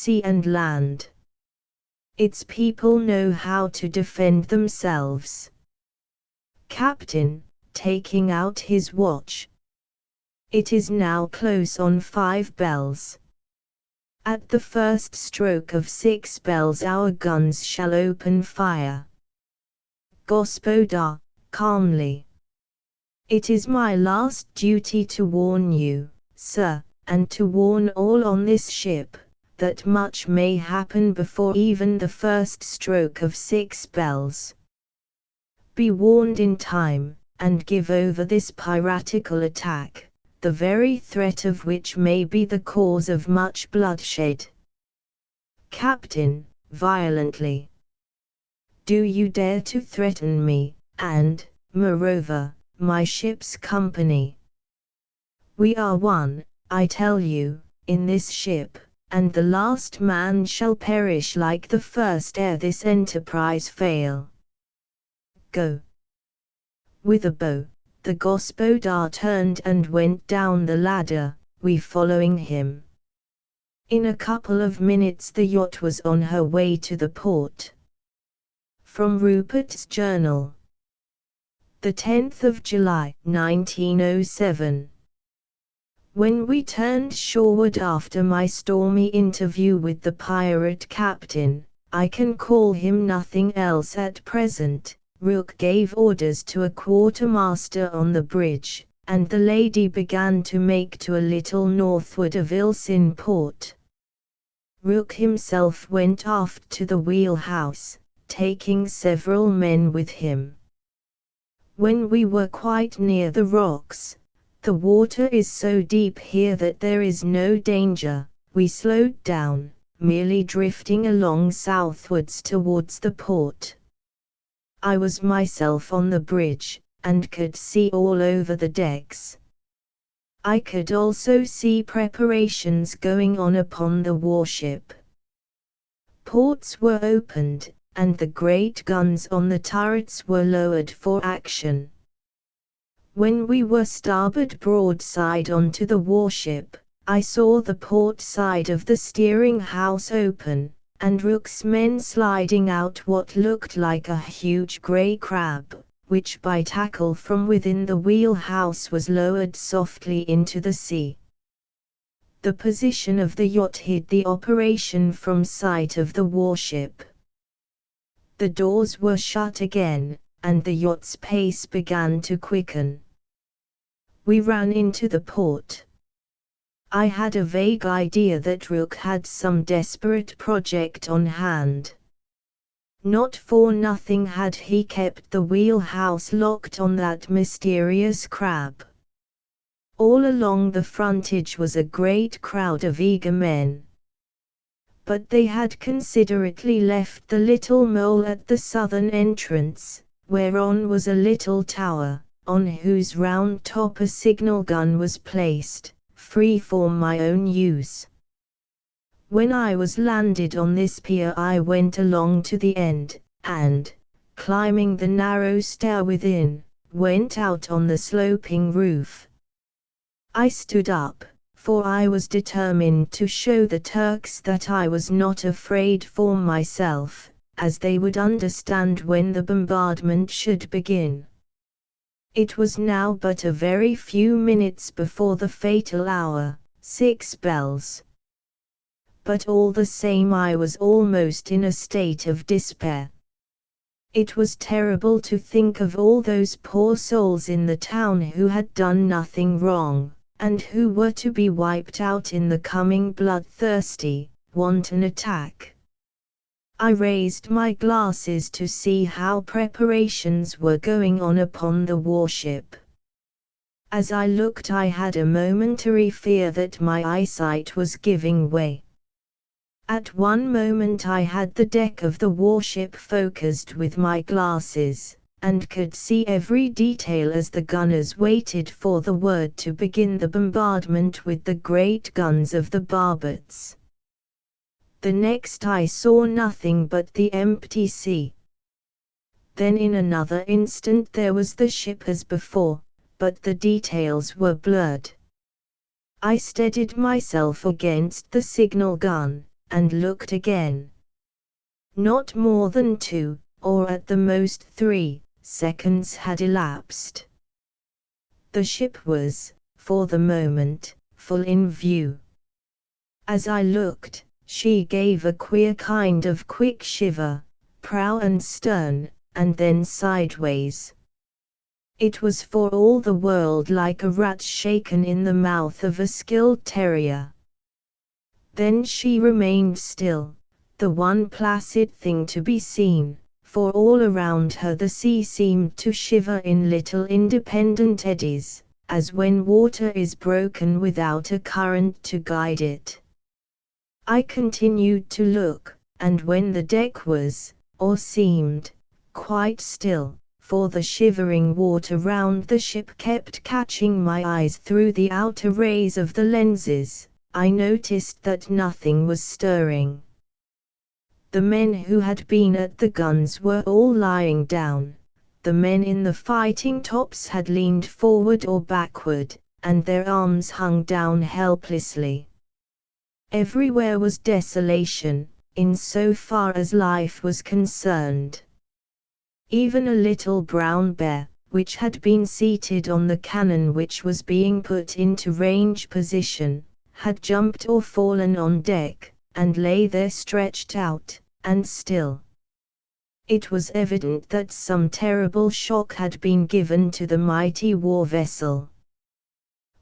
sea and land. Its people know how to defend themselves. Captain, taking out his watch. It is now close on 5 bells. At the first stroke of 6 bells our guns shall open fire. Gospoda, calmly. It is my last duty to warn you, sir, and to warn all on this ship, that much may happen before even the first stroke of 6 bells. Be warned in time, and give over this piratical attack, the very threat of which may be the cause of much bloodshed. Captain, violently. Do you dare to threaten me, and, moreover, my ship's company? We are one, I tell you, in this ship, and the last man shall perish like the first ere this enterprise fail. Go. With a bow, the gospodar turned and went down the ladder, we following him. In a couple of minutes the yacht was on her way to the port. From Rupert's Journal. The 10th of July, 1907. When we turned shoreward after my stormy interview with the pirate captain, I can call him nothing else at present, Rooke gave orders to a quartermaster on the bridge, and the lady began to make to a little northward of Ilsin Port. Rooke himself went aft to the wheelhouse, taking several men with him. When we were quite near the rocks, the water is so deep here that there is no danger, we slowed down, merely drifting along southwards towards the port. I was myself on the bridge, and could see all over the decks. I could also see preparations going on upon the warship. Ports were opened, and the great guns on the turrets were lowered for action. When we were starboard broadside onto the warship, I saw the port side of the steering house open, and Rooke's men sliding out what looked like a huge grey crab, which by tackle from within the wheelhouse was lowered softly into the sea. The position of the yacht hid the operation from sight of the warship. The doors were shut again, and the yacht's pace began to quicken. We ran into the port. I had a vague idea that Rooke had some desperate project on hand. Not for nothing had he kept the wheelhouse locked on that mysterious crab. All along the frontage was a great crowd of eager men. But they had considerately left the little mole at the southern entrance, whereon was a little tower, on whose round top a signal gun was placed, free for my own use. When I was landed on this pier I went along to the end, and, climbing the narrow stair within, went out on the sloping roof. I stood up, for I was determined to show the Turks that I was not afraid for myself, as they would understand when the bombardment should begin. It was now but a very few minutes before the fatal hour, 6 bells. But all the same I was almost in a state of despair. It was terrible to think of all those poor souls in the town who had done nothing wrong, and who were to be wiped out in the coming bloodthirsty, wanton attack. I raised my glasses to see how preparations were going on upon the warship. As I looked I had a momentary fear that my eyesight was giving way. At one moment I had the deck of the warship focused with my glasses, and could see every detail as the gunners waited for the word to begin the bombardment with the great guns of the barbets. The next I saw nothing but the empty sea. Then in another instant there was the ship as before, but the details were blurred. I steadied myself against the signal gun, and looked again. Not more than 2, or at the most 3, seconds had elapsed. The ship was, for the moment, full in view. As I looked, she gave a queer kind of quick shiver, prow and stern, and then sideways. It was for all the world like a rat shaken in the mouth of a skilled terrier. Then she remained still, the one placid thing to be seen, for all around her the sea seemed to shiver in little independent eddies, as when water is broken without a current to guide it. I continued to look, and when the deck was, or seemed, quite still, for the shivering water round the ship kept catching my eyes through the outer rays of the lenses, I noticed that nothing was stirring. The men who had been at the guns were all lying down, the men in the fighting tops had leaned forward or backward, and their arms hung down helplessly. Everywhere was desolation, in so far as life was concerned. Even a little brown bear, which had been seated on the cannon which was being put into range position, had jumped or fallen on deck, and lay there stretched out, and still. It was evident that some terrible shock had been given to the mighty war vessel.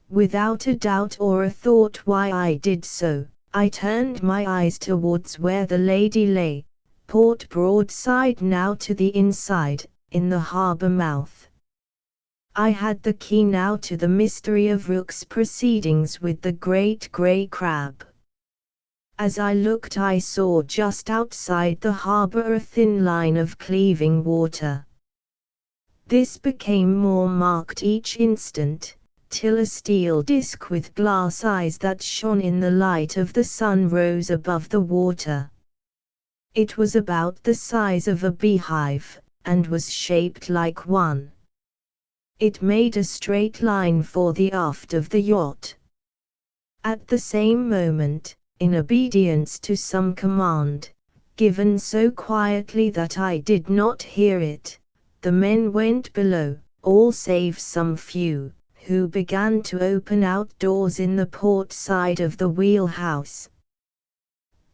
Without a doubt or a thought why I did so, I turned my eyes towards where the lady lay, port broadside now to the inside, in the harbour mouth. I had the key now to the mystery of Rook's proceedings with the great grey crab. As I looked I saw just outside the harbour a thin line of cleaving water. This became more marked each instant, till a steel disc with glass eyes that shone in the light of the sun rose above the water. It was about the size of a beehive, and was shaped like one. It made a straight line for the aft of the yacht. At the same moment, in obedience to some command, given so quietly that I did not hear it, the men went below, all save some few, who began to open out doors in the port side of the wheelhouse.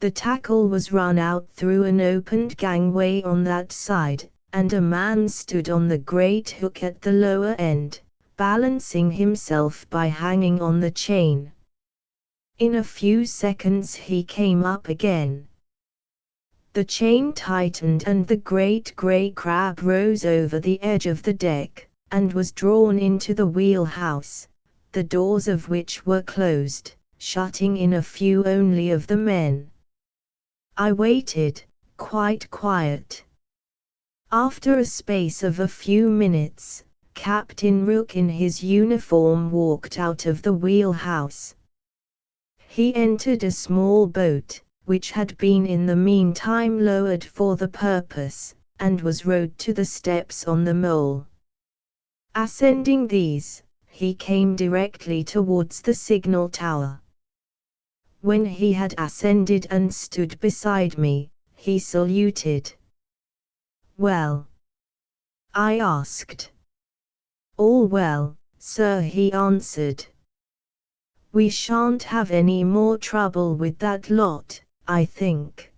The tackle was run out through an opened gangway on that side, and a man stood on the great hook at the lower end, balancing himself by hanging on the chain. In a few seconds he came up again. The chain tightened and the great grey crab rose over the edge of the deck, and was drawn into the wheelhouse, the doors of which were closed, shutting in a few only of the men. I waited, quite quiet. After a space of a few minutes, Captain Rook in his uniform walked out of the wheelhouse. He entered a small boat, which had been in the meantime lowered for the purpose, and was rowed to the steps on the mole. Ascending these, he came directly towards the signal tower. When he had ascended and stood beside me, he saluted. "Well?" I asked. "All well, sir," he answered. "We shan't have any more trouble with that lot, I think.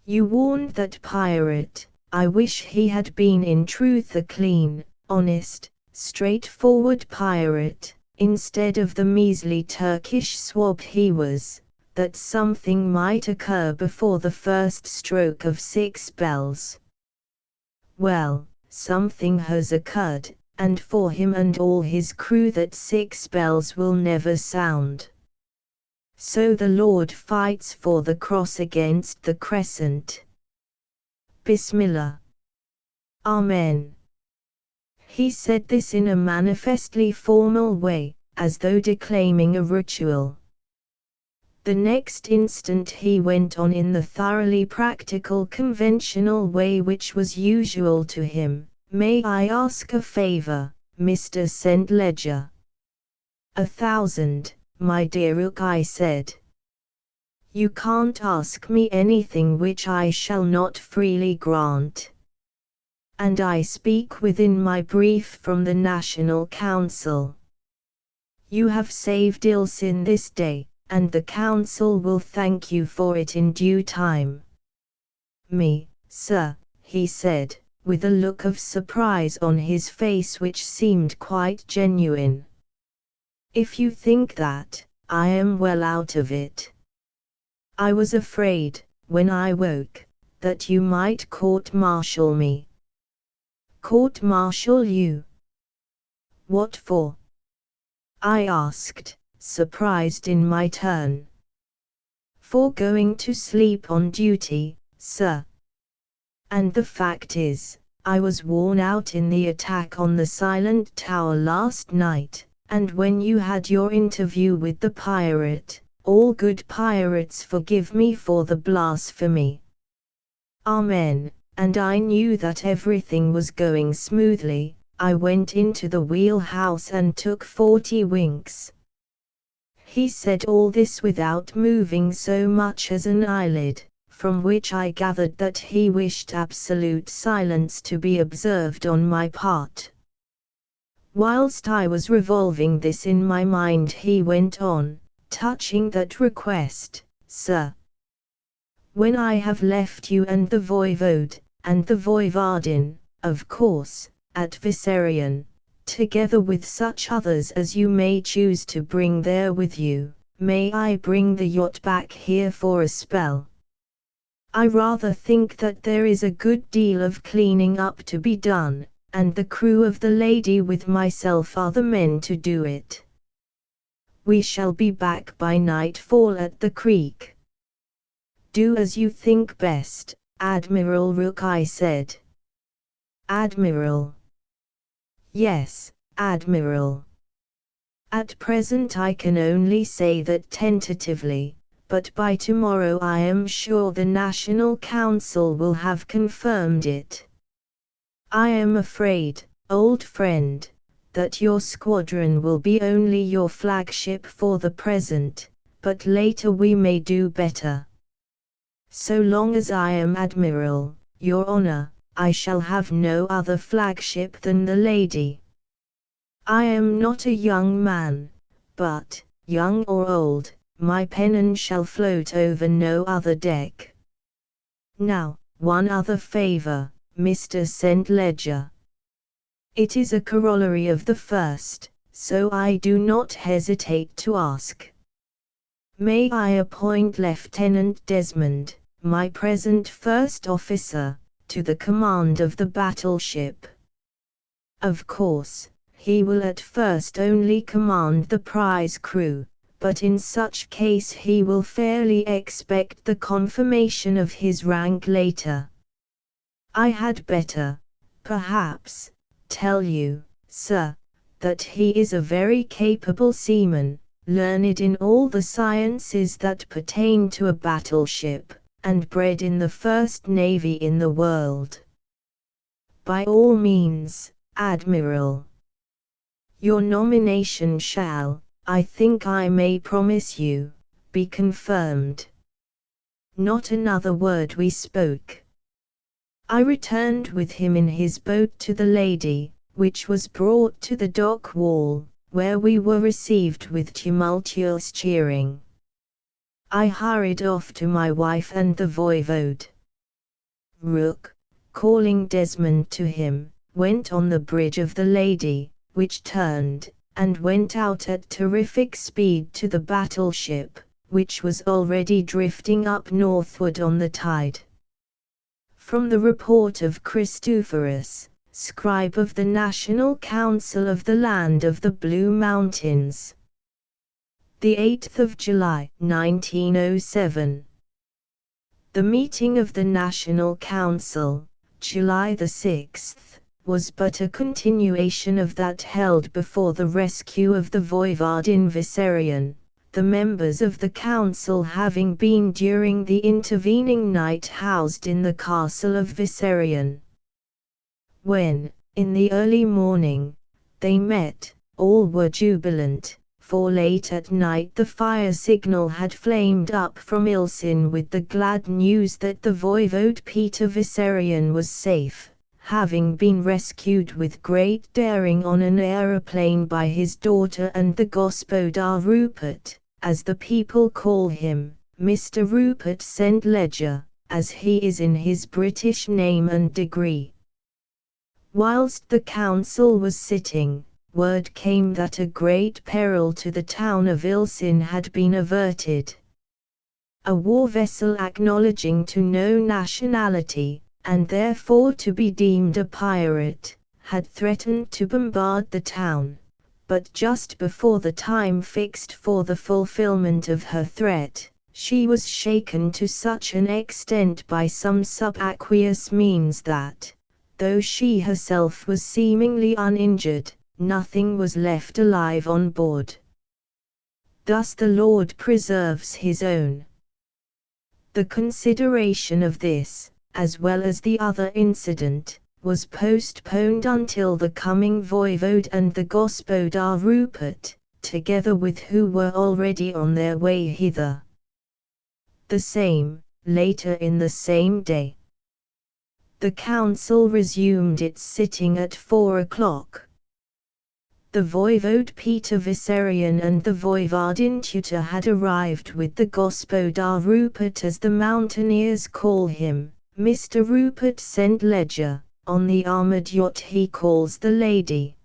You warned that pirate. I wish he had been in truth a clean, honest, straightforward pirate, instead of the measly Turkish swab he was, that something might occur before the first stroke of 6 bells. Well, something has occurred, and for him and all his crew that 6 bells will never sound. So the Lord fights for the cross against the crescent. Bismillah. Amen." He said this in a manifestly formal way, as though declaiming a ritual. The next instant he went on in the thoroughly practical conventional way which was usual to him. "May I ask a favor, Mr. St. Ledger?" "1,000, my dear Rook," I said. You can't ask me anything which I shall not freely grant. And I speak within my brief from the National Council. You have saved Ilsin this day, and the Council will thank you for it in due time. Me, sir, he said, with a look of surprise on his face which seemed quite genuine. If you think that, I am well out of it. I was afraid, when I woke, that you might court-martial me. Court-martial you? What for? I asked, surprised in my turn. For going to sleep on duty, sir. And the fact is, I was worn out in the attack on the Silent Tower last night, and when you had your interview with the pirate, all good pirates forgive me for the blasphemy. Amen. And I knew that everything was going smoothly. I went into the wheelhouse and took 40 winks. He said all this without moving so much as an eyelid, from which I gathered that he wished absolute silence to be observed on my part. Whilst I was revolving this in my mind, he went on, touching that request, sir. When I have left you and the voivode, and the voivodin, of course, at Vissarion, together with such others as you may choose to bring there with you, may I bring the yacht back here for a spell? I rather think that there is a good deal of cleaning up to be done, and the crew of the Lady with myself are the men to do it. We shall be back by nightfall at the creek. Do as you think best, Admiral Rook, I said. Admiral. Yes, Admiral. At present I can only say that tentatively, but by tomorrow I am sure the National Council will have confirmed it. I am afraid, old friend, that your squadron will be only your flagship for the present, but later we may do better. So long as I am Admiral, Your Honor, I shall have no other flagship than the Lady. I am not a young man, but, young or old, my pennon shall float over no other deck. Now, one other favor, Mr. St. Ledger. It is a corollary of the first, so I do not hesitate to ask. May I appoint Lieutenant Desmond, my present first officer, to the command of the battleship? Of course, he will at first only command the prize crew, but in such case he will fairly expect the confirmation of his rank later. I had better, perhaps, tell you, sir, that he is a very capable seaman, learned in all the sciences that pertain to a battleship, and bred in the first navy in the world. By all means, Admiral. Your nomination shall, I think I may promise you, be confirmed. Not another word we spoke. I returned with him in his boat to the Lady, which was brought to the dock wall, where we were received with tumultuous cheering. I hurried off to my wife and the voivode. Rook, calling Desmond to him, went on the bridge of the Lady, which turned, and went out at terrific speed to the battleship, which was already drifting up northward on the tide. From the report of Christophorus, scribe of the National Council of the Land of the Blue Mountains. The 8th of July, 1907. The meeting of the National Council, July the 6th, was but a continuation of that held before the rescue of the voivode in Vissarion, the members of the council having been during the intervening night housed in the castle of Vissarion. When, in the early morning, they met, all were jubilant, for late at night the fire signal had flamed up from Ilsin with the glad news that the voivode Peter Vissarion was safe, having been rescued with great daring on an aeroplane by his daughter and the gospodar Rupert, as the people call him, Mr. Rupert St. Ledger, as he is in his British name and degree. Whilst the council was sitting, word came that a great peril to the town of Ilsin had been averted. A war vessel acknowledging to no nationality, and therefore to be deemed a pirate, had threatened to bombard the town, but just before the time fixed for the fulfillment of her threat, she was shaken to such an extent by some subaqueous means that, though she herself was seemingly uninjured, nothing was left alive on board. Thus the Lord preserves his own. The consideration of this, as well as the other incident, was postponed until the coming voivode and the gospodar Rupert, together with who were already on their way hither. The same, later in the same day. The council resumed its sitting at 4 o'clock. The voivode Peter Vissarion and the voivodin tutor had arrived with the gospodar Rupert, as the mountaineers call him, Mr. Rupert St. Ledger, on the armoured yacht he calls the Lady.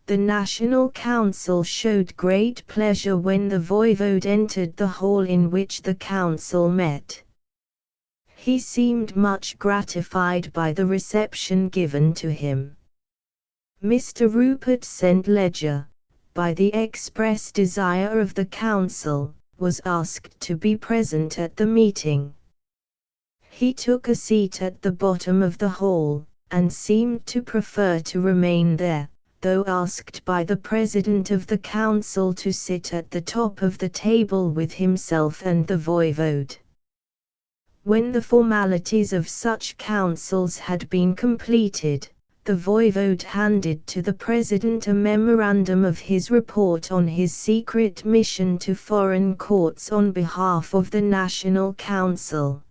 The National Council showed great pleasure when the voivode entered the hall in which the council met. He seemed much gratified by the reception given to him. Mr. Rupert St. Ledger, by the express desire of the council, was asked to be present at the meeting. He took a seat at the bottom of the hall, and seemed to prefer to remain there, though asked by the president of the council to sit at the top of the table with himself and the voivode. When the formalities of such councils had been completed, the voivode handed to the president a memorandum of his report on his secret mission to foreign courts on behalf of the National Council.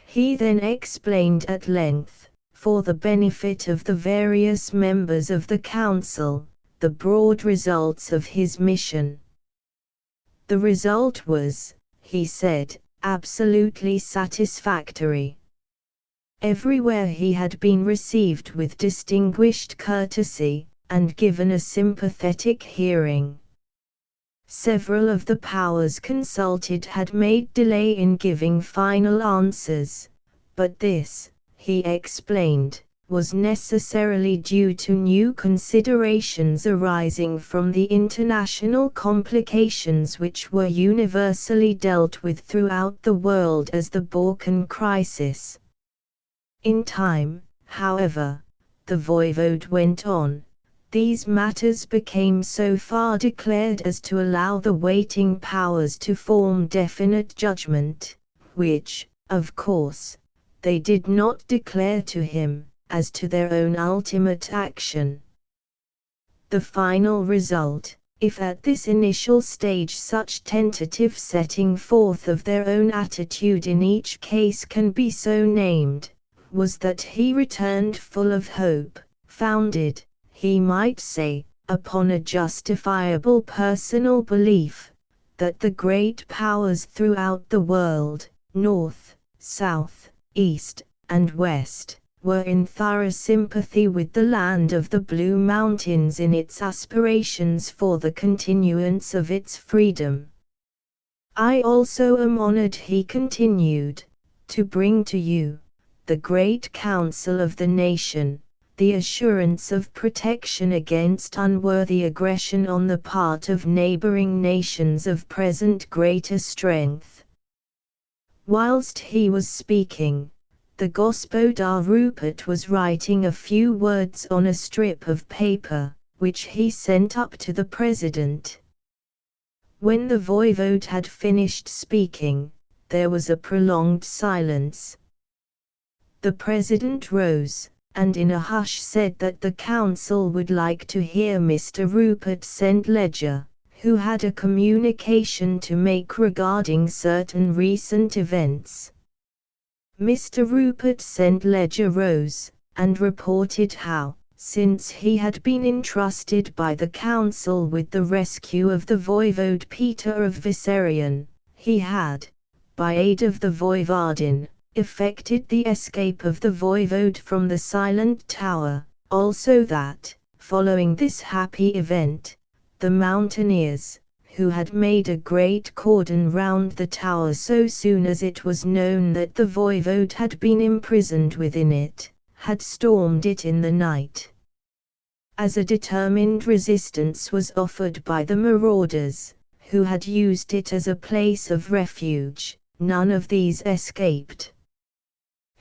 He then explained at length, for the benefit of the various members of the council, the broad results of his mission. The result was, he said, absolutely satisfactory. Everywhere he had been received with distinguished courtesy, and given a sympathetic hearing. Several of the powers consulted had made delay in giving final answers, but this, he explained, was necessarily due to new considerations arising from the international complications which were universally dealt with throughout the world as the Balkan crisis. In time, however, the voivode went on, these matters became so far declared as to allow the waiting powers to form definite judgment, which, of course, they did not declare to him, as to their own ultimate action. The final result, if at this initial stage such tentative setting forth of their own attitude in each case can be so named, was that he returned full of hope, founded, he might say, upon a justifiable personal belief, that the great powers throughout the world, north, south, east, and west, were in thorough sympathy with the land of the Blue Mountains in its aspirations for the continuance of its freedom. I also am honored, he continued, to bring to you, the great council of the nation, the assurance of protection against unworthy aggression on the part of neighboring nations of present greater strength. Whilst he was speaking, the gospodar Rupert was writing a few words on a strip of paper, which he sent up to the president. When the voivode had finished speaking, there was a prolonged silence. The president rose, and in a hush said that the council would like to hear Mr. Rupert St. Ledger, who had a communication to make regarding certain recent events. Mr. Rupert St. Ledger rose, and reported how, since he had been entrusted by the council with the rescue of the voivode Peter of Visserion, he had, by aid of the voivodin, effected the escape of the voivode from the Silent Tower, also that, following this happy event, the mountaineers, who had made a great cordon round the tower so soon as it was known that the voivode had been imprisoned within it, had stormed it in the night. As a determined resistance was offered by the marauders, who had used it as a place of refuge, none of these escaped.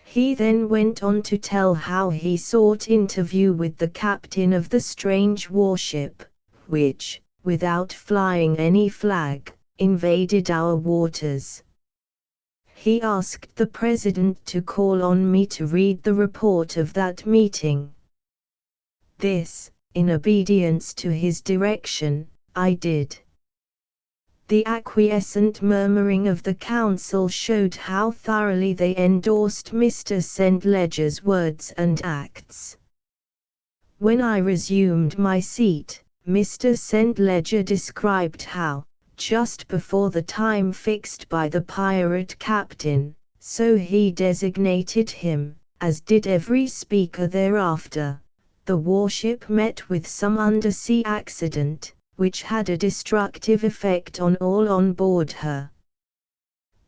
He then went on to tell how he sought interview with the captain of the strange warship, which, without flying any flag, invaded our waters. He asked the president to call on me to read the report of that meeting. This, in obedience to his direction, I did. The acquiescent murmuring of the council showed how thoroughly they endorsed Mr. St. Ledger's words and acts. When I resumed my seat, Mr. St. Ledger described how, just before the time fixed by the pirate captain, so he designated him, as did every speaker thereafter, the warship met with some undersea accident, which had a destructive effect on all on board her.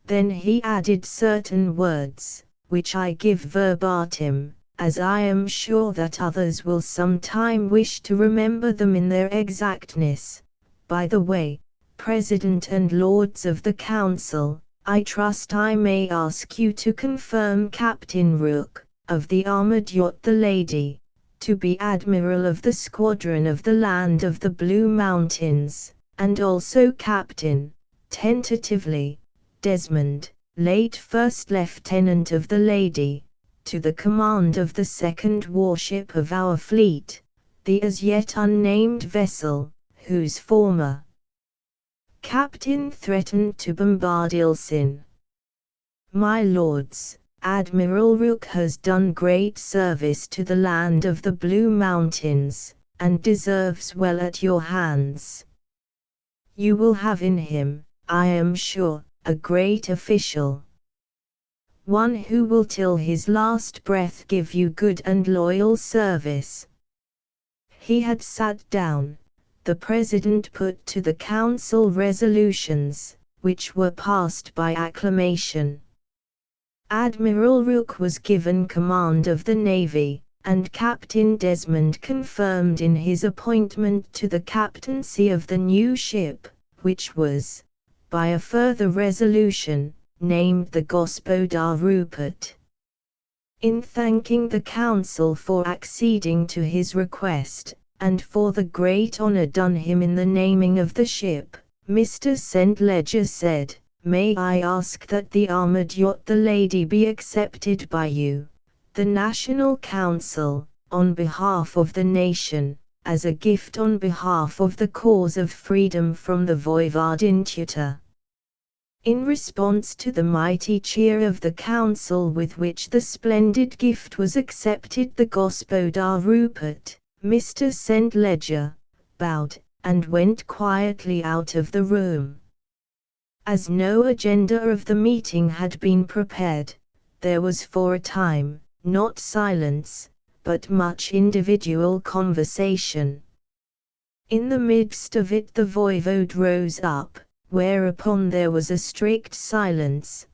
Then he added certain words, which I give verbatim, as I am sure that others will some time wish to remember them in their exactness. By the way, President and Lords of the Council, I trust I may ask you to confirm Captain Rook, of the armored yacht the Lady, to be Admiral of the Squadron of the Land of the Blue Mountains, and also Captain, tentatively, Desmond, late First Lieutenant of the Lady, to the command of the second warship of our fleet, the as yet unnamed vessel, whose former captain threatened to bombard Ilsin. My lords, Admiral Rook has done great service to the land of the Blue Mountains, and deserves well at your hands. You will have in him, I am sure, a great official. One who will till his last breath give you good and loyal service. He had sat down. The President put to the Council resolutions, which were passed by acclamation. Admiral Rook was given command of the Navy, and Captain Desmond confirmed in his appointment to the captaincy of the new ship, which was, by a further resolution, named the Gospodar Rupert. In thanking the Council for acceding to his request, and for the great honor done him in the naming of the ship, Mr. St. Ledger said, "May I ask that the armored yacht the Lady be accepted by you, the National Council, on behalf of the nation, as a gift on behalf of the cause of freedom from the Voivodin tutor?" In response to the mighty cheer of the council with which the splendid gift was accepted, the Gospodar Rupert, Mr. St. Ledger, bowed, and went quietly out of the room. As no agenda of the meeting had been prepared, there was for a time, not silence, but much individual conversation. In the midst of it the voivode rose up, whereupon there was a strict silence.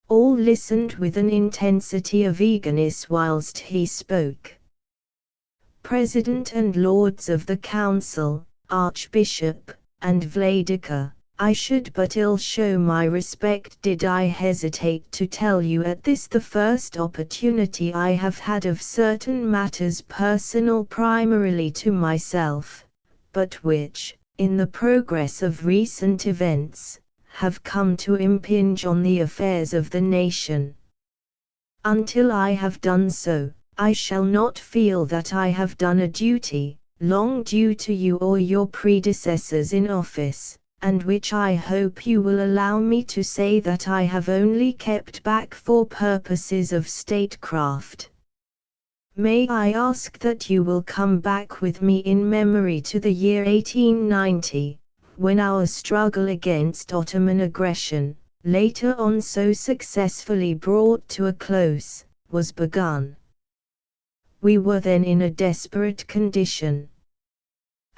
All listened with an intensity of eagerness whilst he spoke. President and Lords of the Council, Archbishop, and Vladika, I should but ill show my respect did I hesitate to tell you at this the first opportunity I have had of certain matters personal primarily to myself, but which, in the progress of recent events, have come to impinge on the affairs of the nation. Until I have done so, I shall not feel that I have done a duty, long due to you or your predecessors in office, and which I hope you will allow me to say that I have only kept back for purposes of statecraft. May I ask that you will come back with me in memory to the year 1890, when our struggle against Ottoman aggression, later on so successfully brought to a close, was begun. We were then in a desperate condition.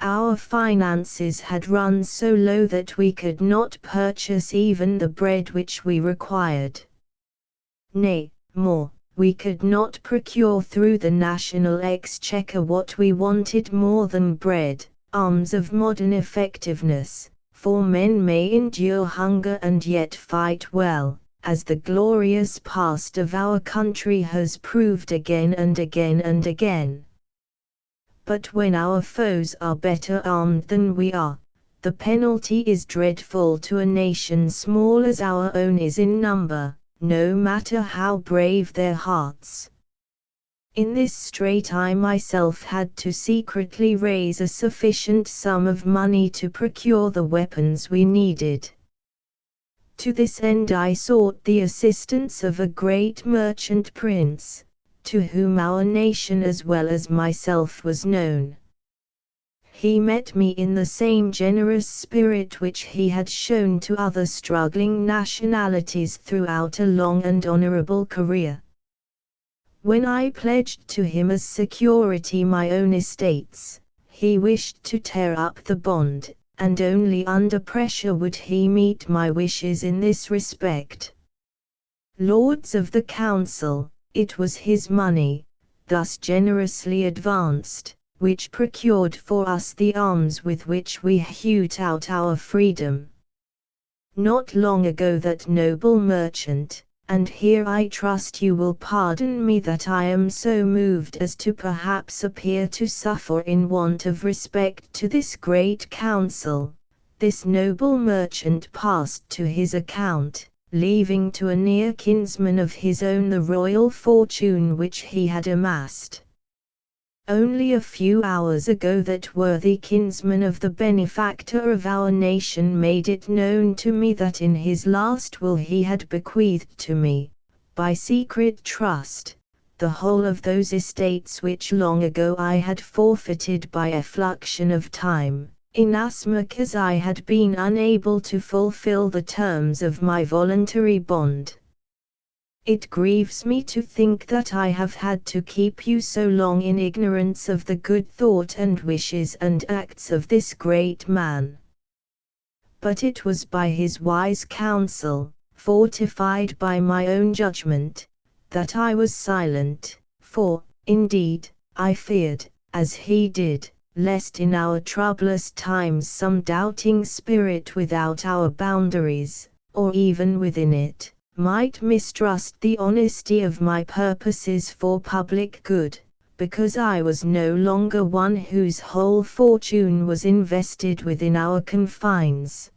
Our finances had run so low that we could not purchase even the bread which we required. Nay, more, we could not procure through the national exchequer what we wanted more than bread, arms of modern effectiveness, for men may endure hunger and yet fight well, as the glorious past of our country has proved again and again and again. But when our foes are better armed than we are, the penalty is dreadful to a nation small as our own is in number, no matter how brave their hearts. In this strait I myself had to secretly raise a sufficient sum of money to procure the weapons we needed. To this end I sought the assistance of a great merchant prince, to whom our nation as well as myself was known. He met me in the same generous spirit which he had shown to other struggling nationalities throughout a long and honorable career. When I pledged to him as security my own estates, he wished to tear up the bond, and only under pressure would he meet my wishes in this respect. Lords of the Council, it was his money, thus generously advanced, which procured for us the arms with which we hewed out our freedom. Not long ago that noble merchant, and here I trust you will pardon me that I am so moved as to perhaps appear to suffer in want of respect to this great council, this noble merchant passed to his account, leaving to a near kinsman of his own the royal fortune which he had amassed. Only a few hours ago that worthy kinsman of the benefactor of our nation made it known to me that in his last will he had bequeathed to me, by secret trust, the whole of those estates which long ago I had forfeited by effluxion of time, inasmuch as I had been unable to fulfill the terms of my voluntary bond. It grieves me to think that I have had to keep you so long in ignorance of the good thought and wishes and acts of this great man. But it was by his wise counsel, fortified by my own judgment, that I was silent, for, indeed, I feared, as he did, lest in our troublous times some doubting spirit without our boundaries, or even within it, might mistrust the honesty of my purposes for public good, because I was no longer one whose whole fortune was invested within our confines.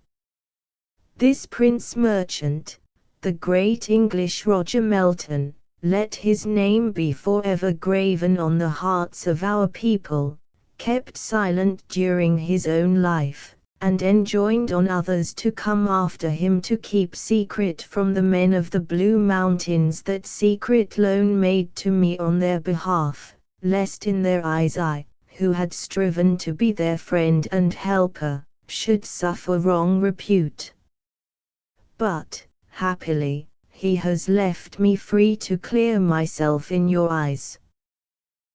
This prince merchant, the great English Roger Melton, let his name be forever graven on the hearts of our people, kept silent during his own life, and enjoined on others to come after him to keep secret from the men of the Blue Mountains that secret loan made to me on their behalf, lest in their eyes I, who had striven to be their friend and helper, should suffer wrong repute. But, happily, he has left me free to clear myself in your eyes.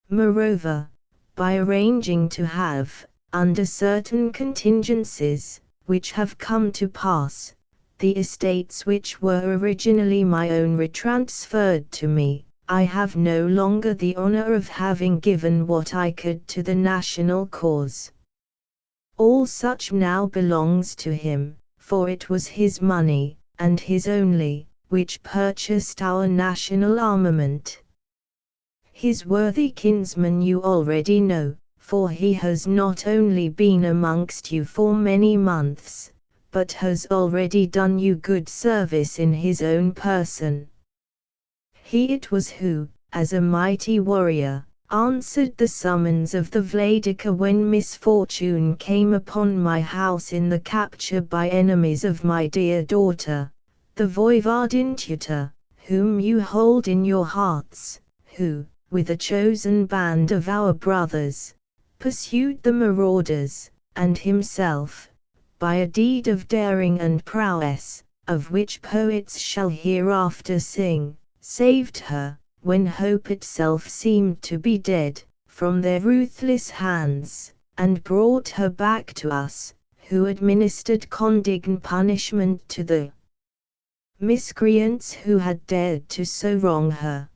Moreover, by arranging to have, under certain contingencies, which have come to pass, the estates which were originally my own retransferred to me, I have no longer the honor of having given what I could to the national cause. All such now belongs to him, for it was his money, and his only, which purchased our national armament. His worthy kinsman you already know, for he has not only been amongst you for many months, but has already done you good service in his own person. He it was who, as a mighty warrior, answered the summons of the Vladika when misfortune came upon my house in the capture by enemies of my dear daughter, the Voivodin tutor, whom you hold in your hearts, who, with a chosen band of our brothers, pursued the marauders, and himself, by a deed of daring and prowess, of which poets shall hereafter sing, saved her, when hope itself seemed to be dead, from their ruthless hands, and brought her back to us, who administered condign punishment to the miscreants who had dared to so wrong her.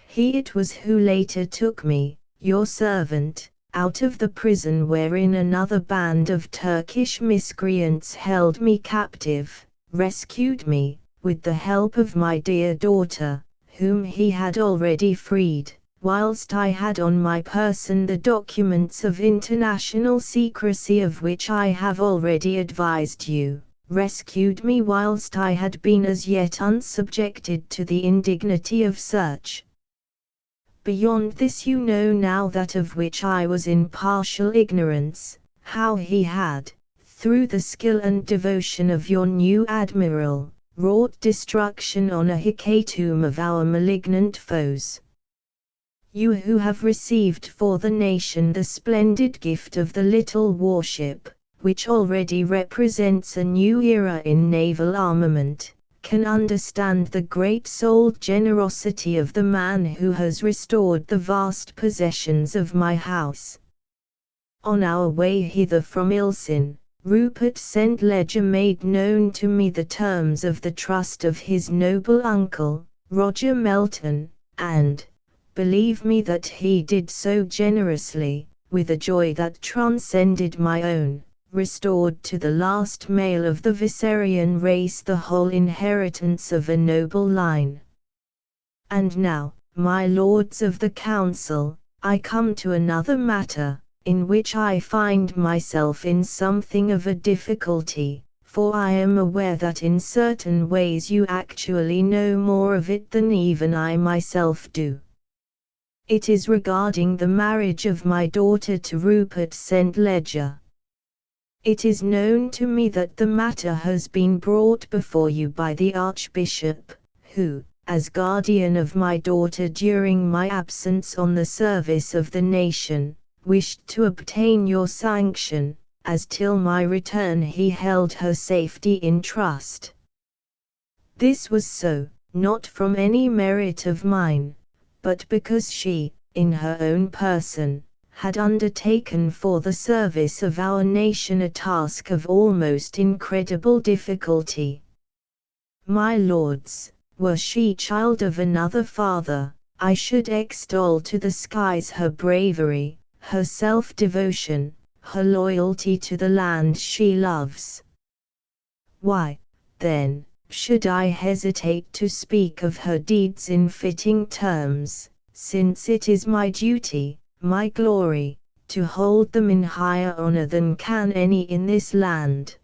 He it was who later took me, your servant, out of the prison wherein another band of Turkish miscreants held me captive, rescued me, with the help of my dear daughter, whom he had already freed, whilst I had on my person the documents of international secrecy of which I have already advised you, rescued me whilst I had been as yet unsubjected to the indignity of search. Beyond this you know now that of which I was in partial ignorance, how he had, through the skill and devotion of your new admiral, wrought destruction on a hecatomb of our malignant foes. You who have received for the nation the splendid gift of the little warship, which already represents a new era in naval armament, can understand the great-souled generosity of the man who has restored the vast possessions of my house. On our way hither from Ilsin, Rupert St. Ledger made known to me the terms of the trust of his noble uncle, Roger Melton, and, believe me that he did so generously, with a joy that transcended my own, restored to the last male of the Viserian race the whole inheritance of a noble line. And now, my lords of the council, I come to another matter, in which I find myself in something of a difficulty, for I am aware that in certain ways you actually know more of it than even I myself do. It is regarding the marriage of my daughter to Rupert St. Ledger. It is known to me that the matter has been brought before you by the Archbishop, who, as guardian of my daughter during my absence on the service of the nation, wished to obtain your sanction, as till my return he held her safety in trust. This was so, not from any merit of mine, but because she, in her own person, had undertaken for the service of our nation a task of almost incredible difficulty. My lords, were she child of another father, I should extol to the skies her bravery, her self-devotion, her loyalty to the land she loves. Why, then, should I hesitate to speak of her deeds in fitting terms, since it is my duty, my glory, to hold them in higher honor than can any in this land?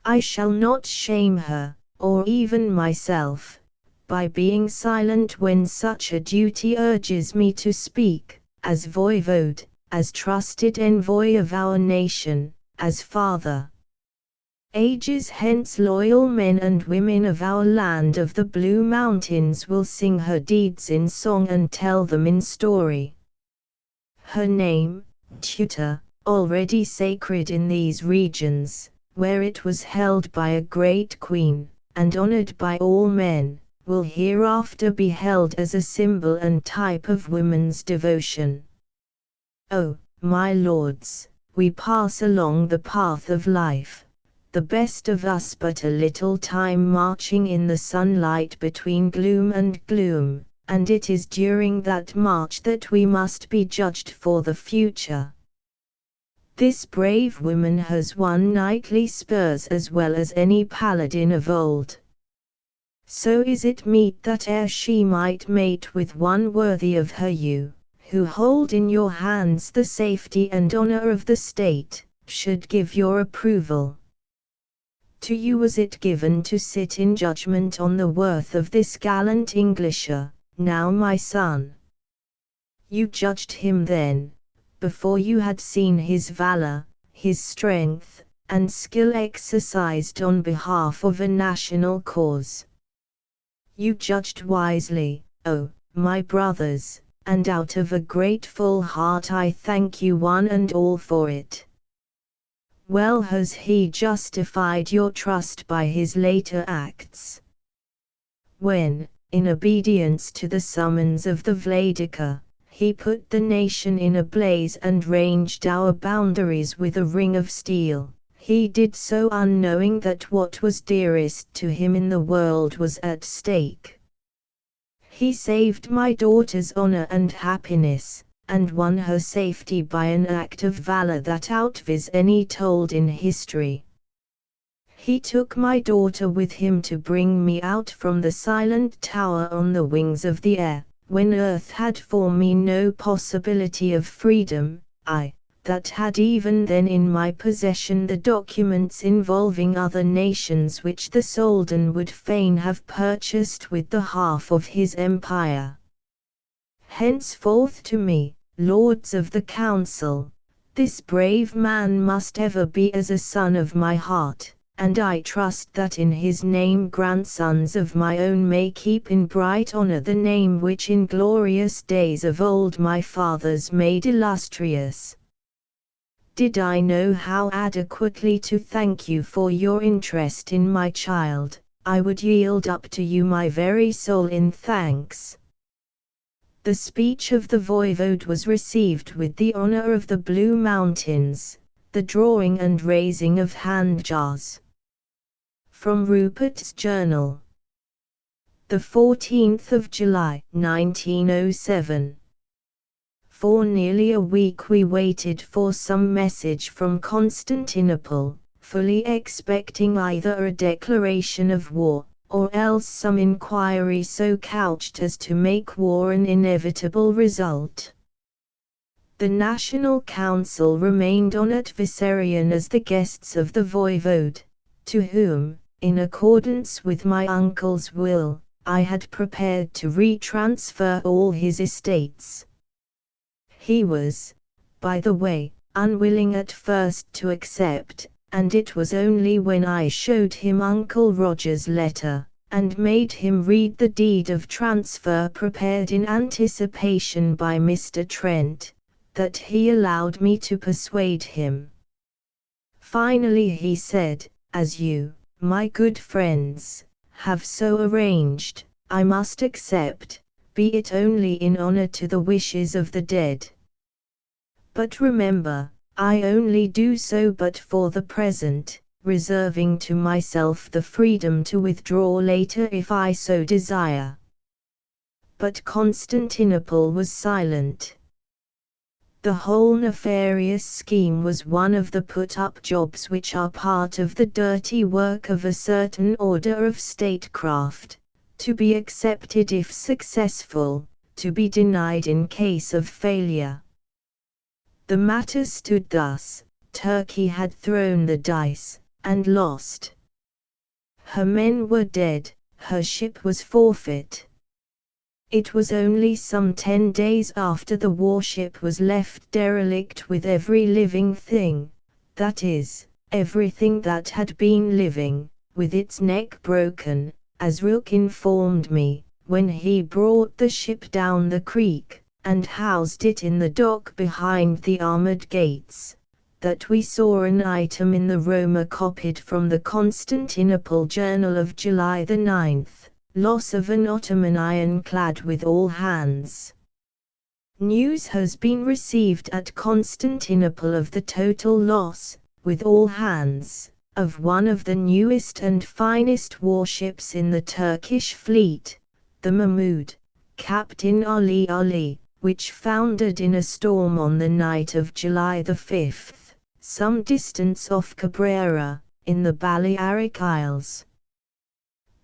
I shall not shame her, or even myself, by being silent when such a duty urges me to speak, as voivode, as trusted envoy of our nation, as father. Ages hence loyal men and women of our land of the Blue Mountains will sing her deeds in song and tell them in story. Her name, tutor, already sacred in these regions, where it was held by a great queen, and honored by all men, will hereafter be held as a symbol and type of woman's devotion. Oh, my lords, we pass along the path of life, the best of us but a little time marching in the sunlight between gloom and gloom, and it is during that march that we must be judged for the future. This brave woman has won knightly spurs as well as any paladin of old. So is it meet that ere she might mate with one worthy of her you, who hold in your hands the safety and honor of the state, should give your approval. To you was it given to sit in judgment on the worth of this gallant Englisher, now my son. You judged him then, before you had seen his valor, his strength, and skill exercised on behalf of a national cause. You judged wisely, oh, my brothers, and out of a grateful heart I thank you one and all for it. Well has he justified your trust by his later acts. When, in obedience to the summons of the Vladika, he put the nation in a blaze and ranged our boundaries with a ring of steel, he did so unknowing that what was dearest to him in the world was at stake. He saved my daughter's honor and happiness, and won her safety by an act of valor that outvies any told in history. He took my daughter with him to bring me out from the silent tower on the wings of the air, when earth had for me no possibility of freedom, that had even then in my possession the documents involving other nations which the Soldan would fain have purchased with the half of his empire. Henceforth to me, lords of the council, this brave man must ever be as a son of my heart, and I trust that in his name grandsons of my own may keep in bright honor the name which in glorious days of old my fathers made illustrious. Did I know how adequately to thank you for your interest in my child, I would yield up to you my very soul in thanks. The speech of the voivode was received with the honor of the Blue Mountains, the drawing and raising of hand jars. From Rupert's Journal. The 14th of July, 1907. For nearly a week we waited for some message from Constantinople, fully expecting either a declaration of war, or else some inquiry so couched as to make war an inevitable result. The National Council remained on at Vissarion as the guests of the voivode, to whom, in accordance with my uncle's will, I had prepared to retransfer all his estates. He was, by the way, unwilling at first to accept, and it was only when I showed him Uncle Roger's letter, and made him read the deed of transfer prepared in anticipation by Mr. Trent, that he allowed me to persuade him. Finally he said, as you, my good friends, have so arranged, I must accept, be it only in honor to the wishes of the dead. But remember, I only do so but for the present, reserving to myself the freedom to withdraw later if I so desire. But Constantinople was silent. The whole nefarious scheme was one of the put-up jobs which are part of the dirty work of a certain order of statecraft, to be accepted if successful, to be denied in case of failure. The matter stood thus: Turkey had thrown the dice, and lost. Her men were dead, her ship was forfeit. It was only some 10 days after the warship was left derelict with every living thing, that is, everything that had been living, with its neck broken, as Rook informed me, when he brought the ship down the creek, and housed it in the dock behind the armored gates, that we saw an item in the Roma copied from the Constantinople Journal of July the 9th, loss of an Ottoman ironclad with all hands. News has been received at Constantinople of the total loss, with all hands, of one of the newest and finest warships in the Turkish fleet, the Mahmud, Captain Ali, which foundered in a storm on the night of July the 5th, some distance off Cabrera, in the Balearic Isles.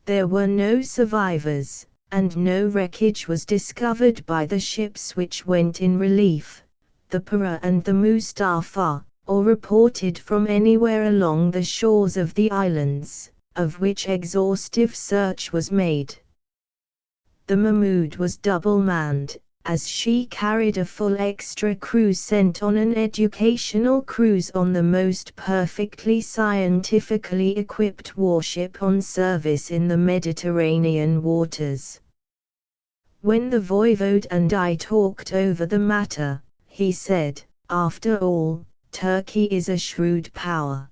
There were no survivors, and no wreckage was discovered by the ships which went in relief, the Para and the Mustafa, or reported from anywhere along the shores of the islands, of which exhaustive search was made. The Mahmoud was double-manned, as she carried a full extra crew sent on an educational cruise on the most perfectly scientifically equipped warship on service in the Mediterranean waters. When the voivode and I talked over the matter, he said, "After all, Turkey is a shrewd power.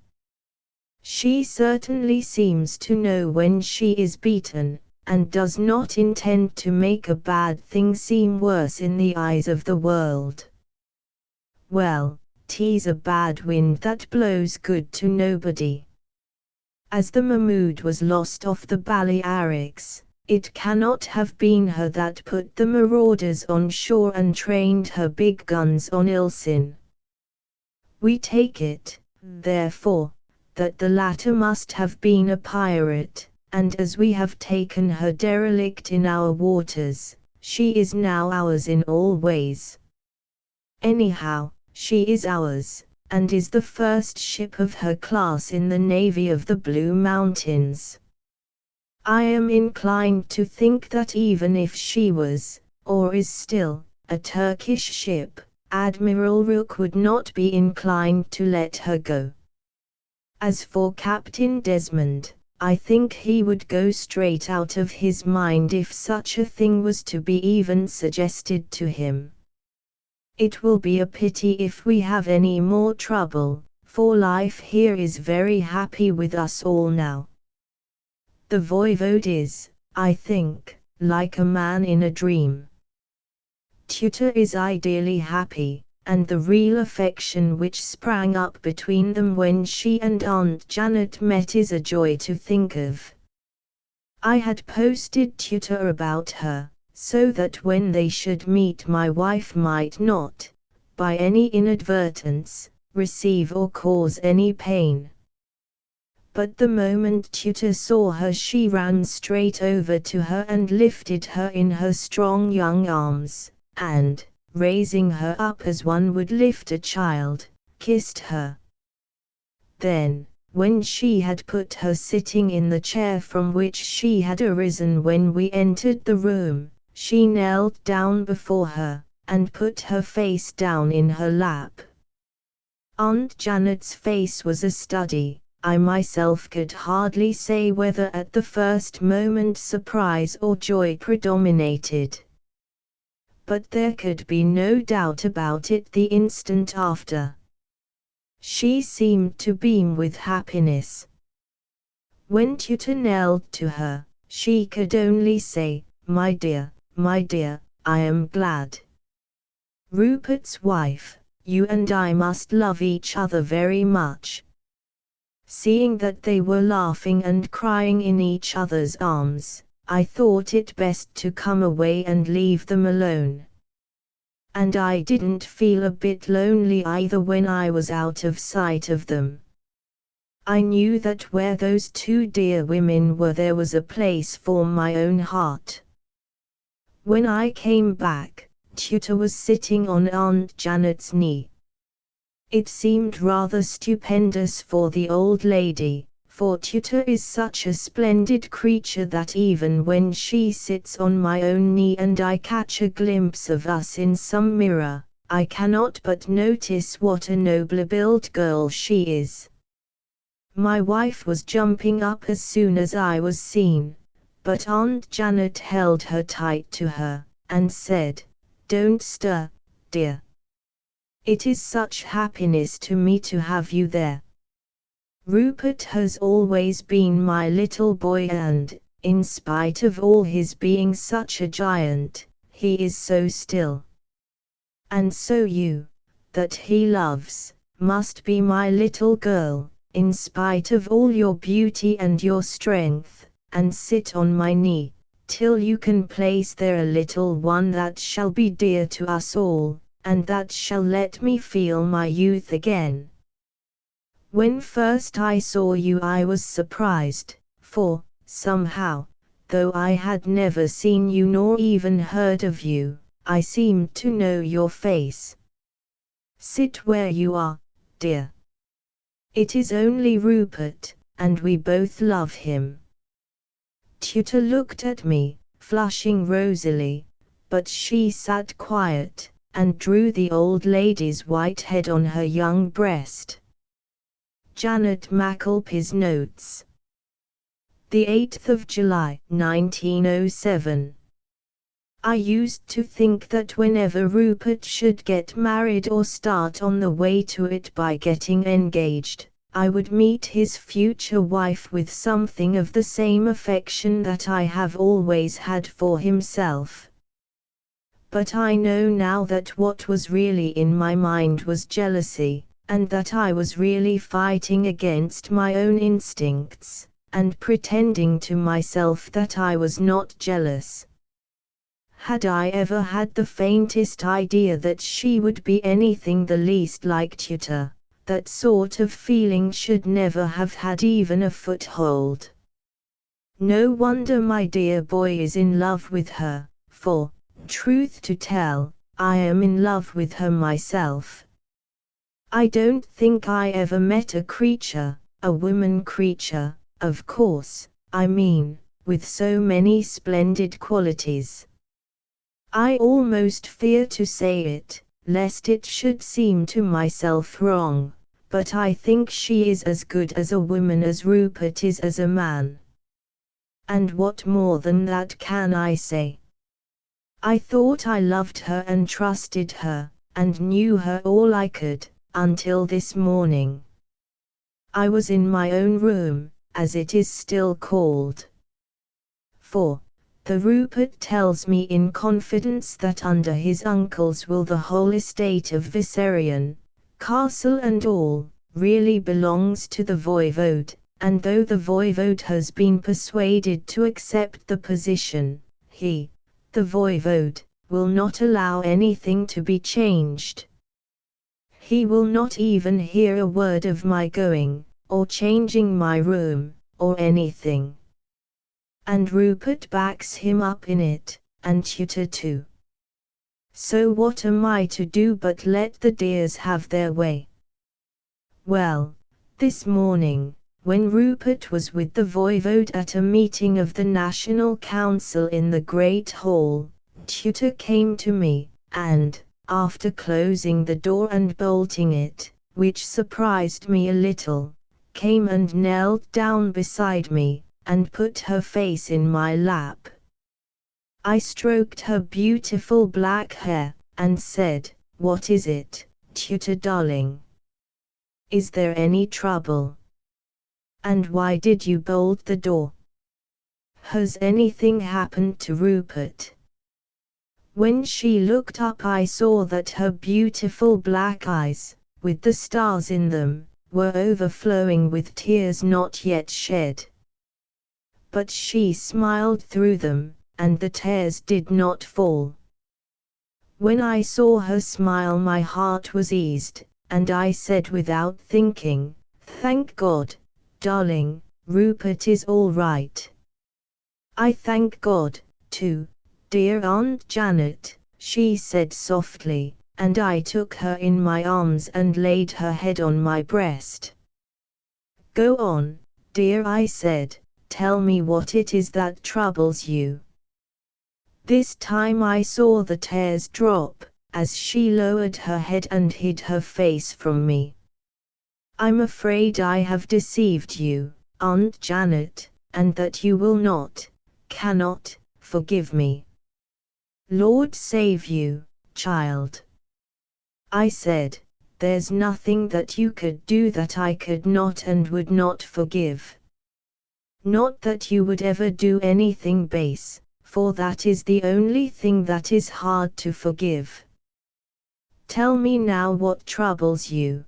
She certainly seems to know when she is beaten, and does not intend to make a bad thing seem worse in the eyes of the world. Well, 'tis a bad wind that blows good to nobody." As the Mahmoud was lost off the Balearics, it cannot have been her that put the marauders on shore and trained her big guns on Ilsin. We take it, therefore, that the latter must have been a pirate, and as we have taken her derelict in our waters, she is now ours in all ways. Anyhow, she is ours, and is the first ship of her class in the Navy of the Blue Mountains. I am inclined to think that even if she was, or is still, a Turkish ship, Admiral Rooke would not be inclined to let her go. As for Captain Desmond, I think he would go straight out of his mind if such a thing was to be even suggested to him. It will be a pity if we have any more trouble, for life here is very happy with us all now. The voivode is, I think, like a man in a dream. Tutor is ideally happy, and the real affection which sprang up between them when she and Aunt Janet met is a joy to think of. I had posted Tutor about her, so that when they should meet my wife might not, by any inadvertence, receive or cause any pain. But the moment Tutor saw her she ran straight over to her and lifted her in her strong young arms, and, raising her up as one would lift a child, kissed her. Then, when she had put her sitting in the chair from which she had arisen when we entered the room, she knelt down before her, and put her face down in her lap. Aunt Janet's face was a study. I myself could hardly say whether at the first moment surprise or joy predominated. But there could be no doubt about it the instant after. She seemed to beam with happiness. When Tutor knelt to her, she could only say, my dear, I am glad. Rupert's wife, you and I must love each other very much." Seeing that they were laughing and crying in each other's arms, I thought it best to come away and leave them alone. And I didn't feel a bit lonely either when I was out of sight of them. I knew that where those two dear women were there was a place for my own heart. When I came back, Tutor was sitting on Aunt Janet's knee. It seemed rather stupendous for the old lady, for Tutor is such a splendid creature that even when she sits on my own knee and I catch a glimpse of us in some mirror, I cannot but notice what a nobly-built girl she is. My wife was jumping up as soon as I was seen, but Aunt Janet held her tight to her, and said, "Don't stir, dear. It is such happiness to me to have you there. Rupert has always been my little boy and, in spite of all his being such a giant, he is so still. And so you, that he loves, must be my little girl, in spite of all your beauty and your strength, and sit on my knee, till you can place there a little one that shall be dear to us all, and that shall let me feel my youth again." When first I saw you I was surprised, for, somehow, though I had never seen you nor even heard of you, I seemed to know your face. Sit where you are, dear. It is only Rupert, and we both love him. Tutor looked at me, flushing rosily, but she sat quiet, and drew the old lady's white head on her young breast. Janet McAlpy's notes. The 8th of July, 1907. I used to think that whenever Rupert should get married or start on the way to it by getting engaged, I would meet his future wife with something of the same affection that I have always had for himself. But I know now that what was really in my mind was jealousy, and that I was really fighting against my own instincts, and pretending to myself that I was not jealous. Had I ever had the faintest idea that she would be anything the least like Tutor, that sort of feeling should never have had even a foothold. No wonder my dear boy is in love with her, for, truth to tell, I am in love with her myself. I don't think I ever met a creature, a woman creature, of course, I mean, with so many splendid qualities. I almost fear to say it, lest it should seem to myself wrong, but I think she is as good as a woman as Rupert is as a man. And what more than that can I say? I thought I loved her and trusted her, and knew her all I could, until this morning. I was in my own room, as it is still called. For the Rupert tells me in confidence that under his uncle's will the whole estate of Visserion, castle and all, really belongs to the voivode, and though the voivode has been persuaded to accept the position, he, the voivode, will not allow anything to be changed. He will not even hear a word of my going, or changing my room, or anything. And Rupert backs him up in it, and Tutor too. So what am I to do but let the dears have their way? Well, this morning, when Rupert was with the voivode at a meeting of the National Council in the Great Hall, Tutor came to me, and, after closing the door and bolting it, which surprised me a little, came and knelt down beside me, and put her face in my lap. I stroked her beautiful black hair, and said, "What is it, Tutor darling? Is there any trouble? And why did you bolt the door? Has anything happened to Rupert?" When she looked up I saw that her beautiful black eyes, with the stars in them, were overflowing with tears not yet shed. But she smiled through them, and the tears did not fall. When I saw her smile my heart was eased, and I said without thinking, "Thank God, darling, Rupert is all right." "I thank God, too, dear Aunt Janet," she said softly, and I took her in my arms and laid her head on my breast. "Go on, dear," I said, "tell me what it is that troubles you." This time I saw the tears drop, as she lowered her head and hid her face from me. "I'm afraid I have deceived you, Aunt Janet, and that you will not, cannot, forgive me." "Lord save you, child," I said, "there's nothing that you could do that I could not and would not forgive. Not that you would ever do anything base, for that is the only thing that is hard to forgive. Tell me now what troubles you."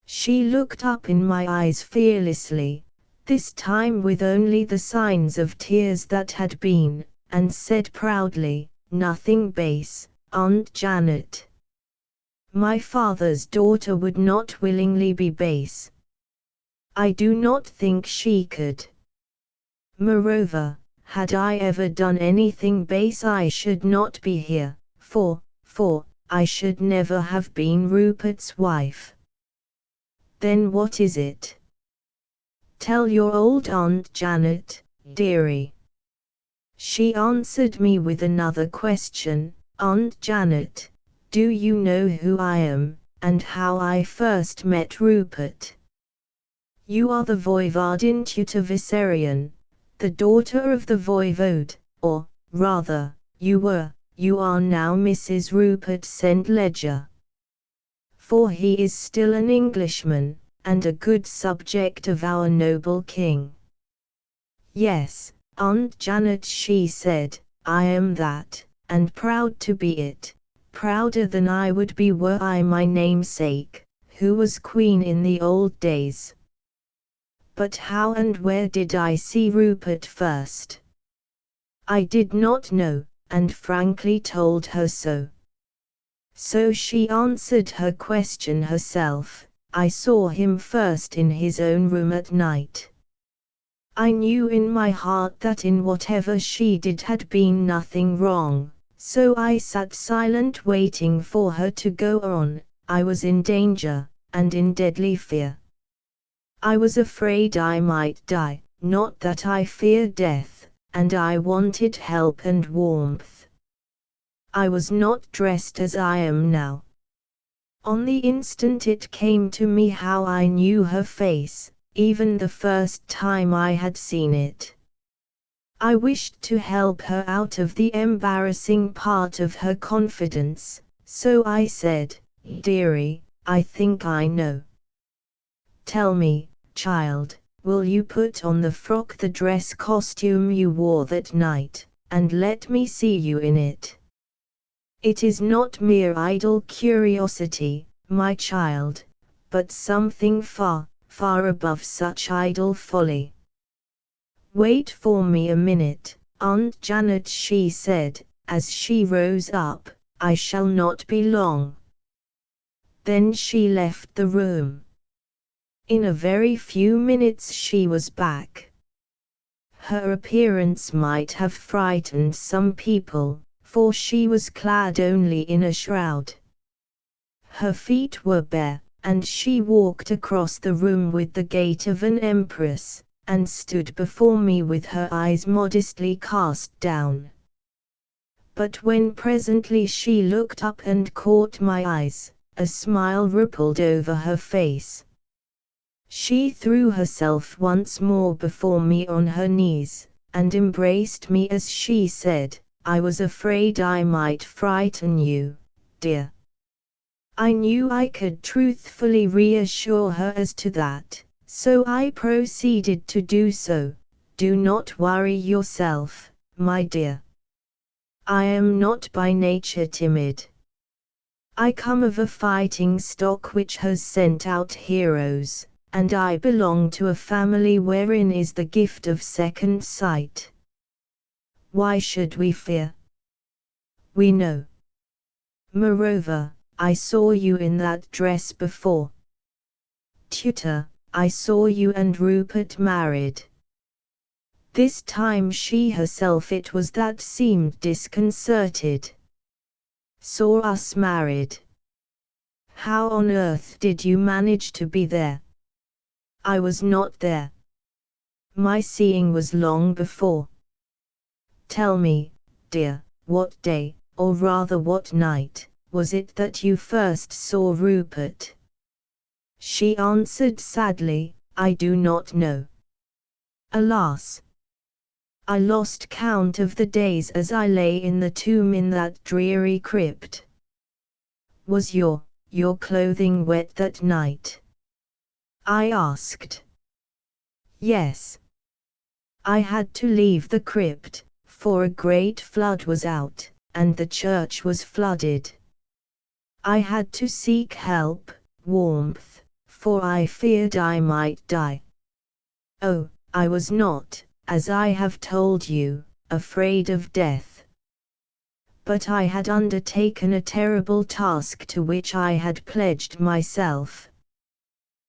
She looked up in my eyes fearlessly, this time with only the signs of tears that had been, and said proudly, "Nothing base, Aunt Janet. My father's daughter would not willingly be base. I do not think she could. Moreover, had I ever done anything base I should not be here, for I should never have been Rupert's wife." "Then what is it? Tell your old Aunt Janet, dearie." She answered me with another question. Aunt Janet, do you know who I am, and how I first met Rupert? You are the Voivodin tutor Vissarion, the daughter of the Voivode, or, rather, you are now Mrs. Rupert St. Ledger. For he is still an Englishman, and a good subject of our noble king. Yes, Aunt Janet, she said, I am that, and proud to be it, prouder than I would be were I my namesake, who was queen in the old days. But how and where did I see Rupert first? I did not know, and frankly told her so. So she answered her question herself. I saw him first in his own room at night. I knew in my heart that in whatever she did had been nothing wrong, so I sat silent waiting for her to go on. I was in danger, and in deadly fear. I was afraid I might die, not that I feared death, and I wanted help and warmth. I was not dressed as I am now. On the instant it came to me how I knew her face, even the first time I had seen it. I wished to help her out of the embarrassing part of her confidence, so I said, Dearie, I think I know. Tell me, child, will you put on the frock, the dress costume you wore that night, and let me see you in it? It is not mere idle curiosity, my child, but something far, far above such idle folly. Wait for me a minute, Aunt Janet, she said, as she rose up, I shall not be long. Then she left the room. In a very few minutes she was back. Her appearance might have frightened some people, for she was clad only in a shroud. Her feet were bare, and she walked across the room with the gait of an empress, and stood before me with her eyes modestly cast down. But when presently she looked up and caught my eyes, a smile rippled over her face. She threw herself once more before me on her knees, and embraced me as she said, I was afraid I might frighten you, dear. I knew I could truthfully reassure her as to that, so I proceeded to do so. Do not worry yourself, my dear. I am not by nature timid. I come of a fighting stock which has sent out heroes, and I belong to a family wherein is the gift of second sight. Why should we fear? We know. Moreover, I saw you in that dress before. Tutor, I saw you and Rupert married. This time she herself it was that seemed disconcerted. Saw us married. How on earth did you manage to be there? I was not there. My seeing was long before. Tell me, dear, what day, or rather what night, was it that you first saw Rupert? She answered sadly, I do not know. Alas! I lost count of the days as I lay in the tomb in that dreary crypt. Was your clothing wet that night? I asked. Yes. I had to leave the crypt, for a great flood was out, and the church was flooded. I had to seek help, warmth, for I feared I might die. Oh, I was not, as I have told you, afraid of death. But I had undertaken a terrible task to which I had pledged myself.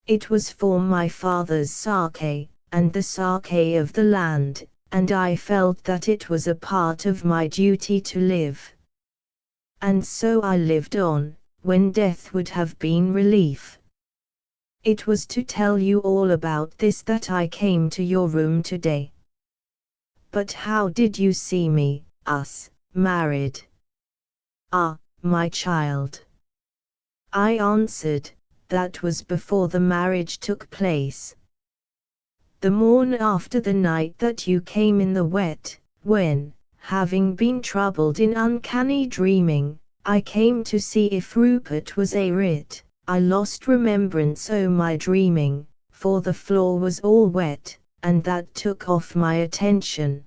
It was for my father's sake, and the sake of the land, and I felt that it was a part of my duty to live. And so I lived on, when death would have been relief. It was to tell you all about this that I came to your room today. But how did you see me, us, married? Ah, my child. I answered, that was before the marriage took place. The morn after the night that you came in the wet, when, having been troubled in uncanny dreaming, I came to see if Rupert was a writ, I lost remembrance o' my dreaming, for the floor was all wet, and that took off my attention.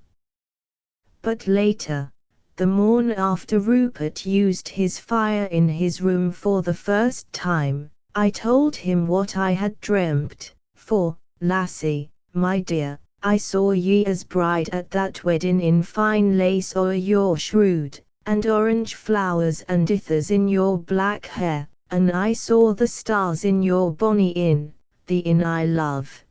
But later, the morn after Rupert used his fire in his room for the first time, I told him what I had dreamt, for, lassie, my dear, I saw ye as bride at that wedding in fine lace o'er your shroud, and orange flowers and ithers in your black hair, and I saw the stars in your bonny inn, the inn I love.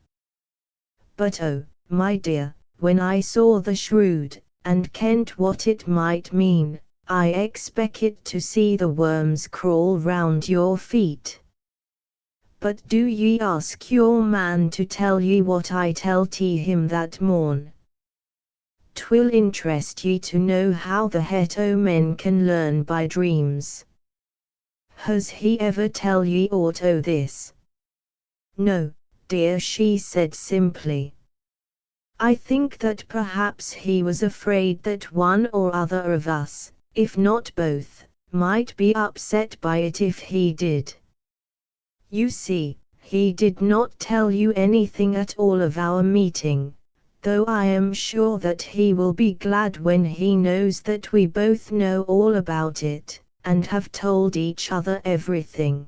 But oh, my dear, when I saw the shroud, and kent what it might mean, I expected to see the worms crawl round your feet. But do ye ask your man to tell ye what I tell't him that morn? 'Twill interest ye to know how the het o' men can learn by dreams. Has he ever tell ye aught o' this? No, dear, she said simply. I think that perhaps he was afraid that one or other of us, if not both, might be upset by it if he did. You see, he did not tell you anything at all of our meeting, though I am sure that he will be glad when he knows that we both know all about it, and have told each other everything.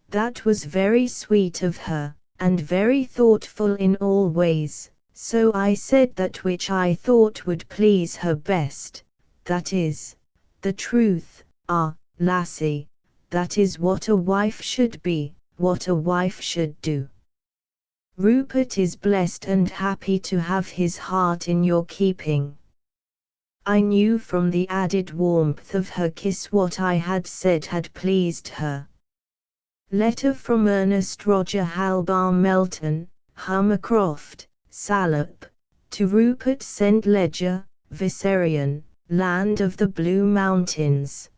That was very sweet of her, and very thoughtful in all ways, so I said that which I thought would please her best, that is, the truth. Ah, lassie, that is what a wife should be, what a wife should do. Rupert is blessed and happy to have his heart in your keeping. I knew from the added warmth of her kiss what I had said had pleased her. Letter from Ernest Roger Halbar Melton, Hummercroft, Salop, to Rupert St. Ledger, Viserion, Land of the Blue Mountains.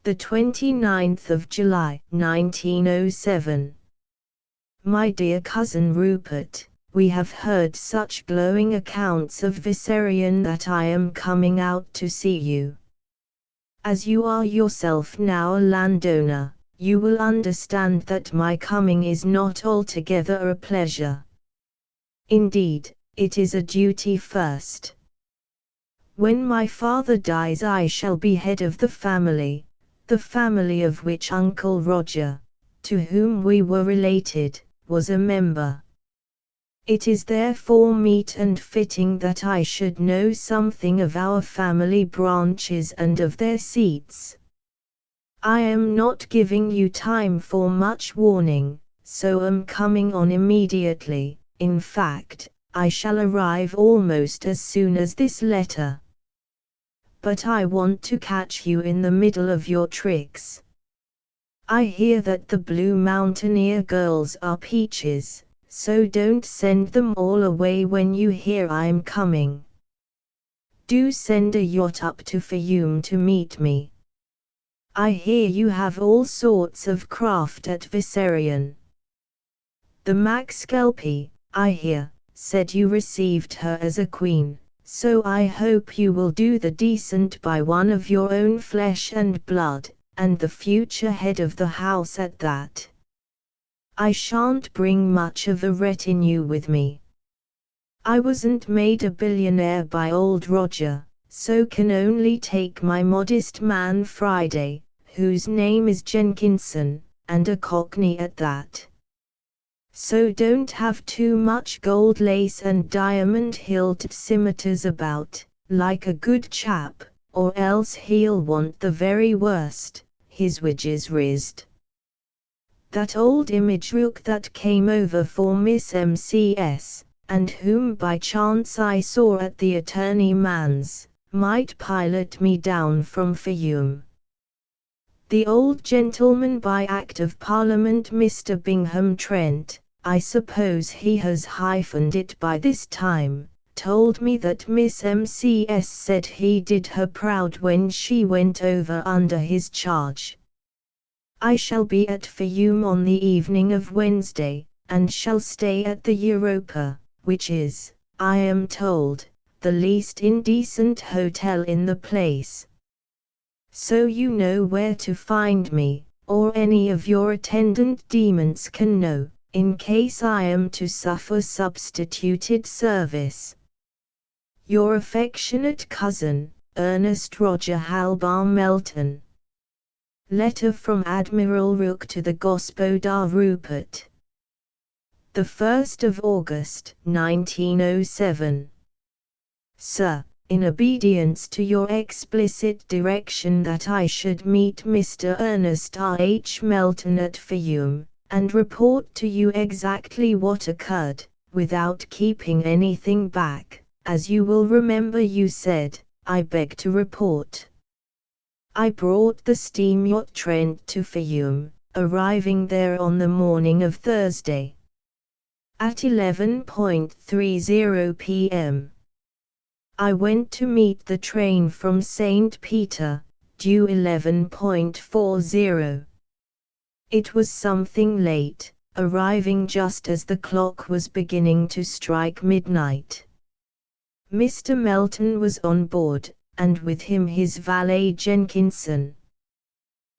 The 29th of July, 1907. My dear cousin Rupert, we have heard such glowing accounts of Viserion that I am coming out to see you. As you are yourself now a landowner, you will understand that my coming is not altogether a pleasure. Indeed, it is a duty first. When my father dies I shall be head of the family of which Uncle Roger, to whom we were related, was a member. It is therefore meet and fitting that I should know something of our family branches and of their seats. I am not giving you time for much warning, so am coming on immediately. In fact, I shall arrive almost as soon as this letter. But I want to catch you in the middle of your tricks. I hear that the Blue Mountaineer girls are peaches, so don't send them all away when you hear I'm coming. Do send a yacht up to Fayoum to meet me. I hear you have all sorts of craft at Viserion. The Maxkelpie, I hear, said you received her as a queen, so I hope you will do the decent by one of your own flesh and blood, and the future head of the house at that. I shan't bring much of a retinue with me. I wasn't made a billionaire by old Roger, so can only take my modest man Friday, whose name is Jenkinson, and a Cockney at that. So don't have too much gold lace and diamond-hilted scimitars about, like a good chap, or else he'll want the very worst, his widges rizzed. That old image rook that came over for Miss MCS, and whom by chance I saw at the attorney man's, might pilot me down from Fayoum. The old gentleman by Act of Parliament Mr. Bingham Trent, I suppose he has hyphened it by this time, told me that Miss MCS said he did her proud when she went over under his charge. I shall be at Fiume on the evening of Wednesday, and shall stay at the Europa, which is, I am told, the least indecent hotel in the place. So you know where to find me, or any of your attendant demons can know, in case I am to suffer substituted service. Your affectionate cousin, Ernest Roger Halbar Melton. Letter from Admiral Rooke to the Gospodar Rupert. The 1st of August, 1907. Sir, in obedience to your explicit direction that I should meet Mr. Ernest R. H. Melton at Fiume, and report to you exactly what occurred, without keeping anything back, as you will remember you said, I beg to report. I brought the steam yacht Trent to Fiume, arriving there on the morning of Thursday at 11:30 p.m. I went to meet the train from St. Peter, due 11:40. It was something late, arriving just as the clock was beginning to strike midnight. Mr. Melton was on board, and with him his valet Jenkinson.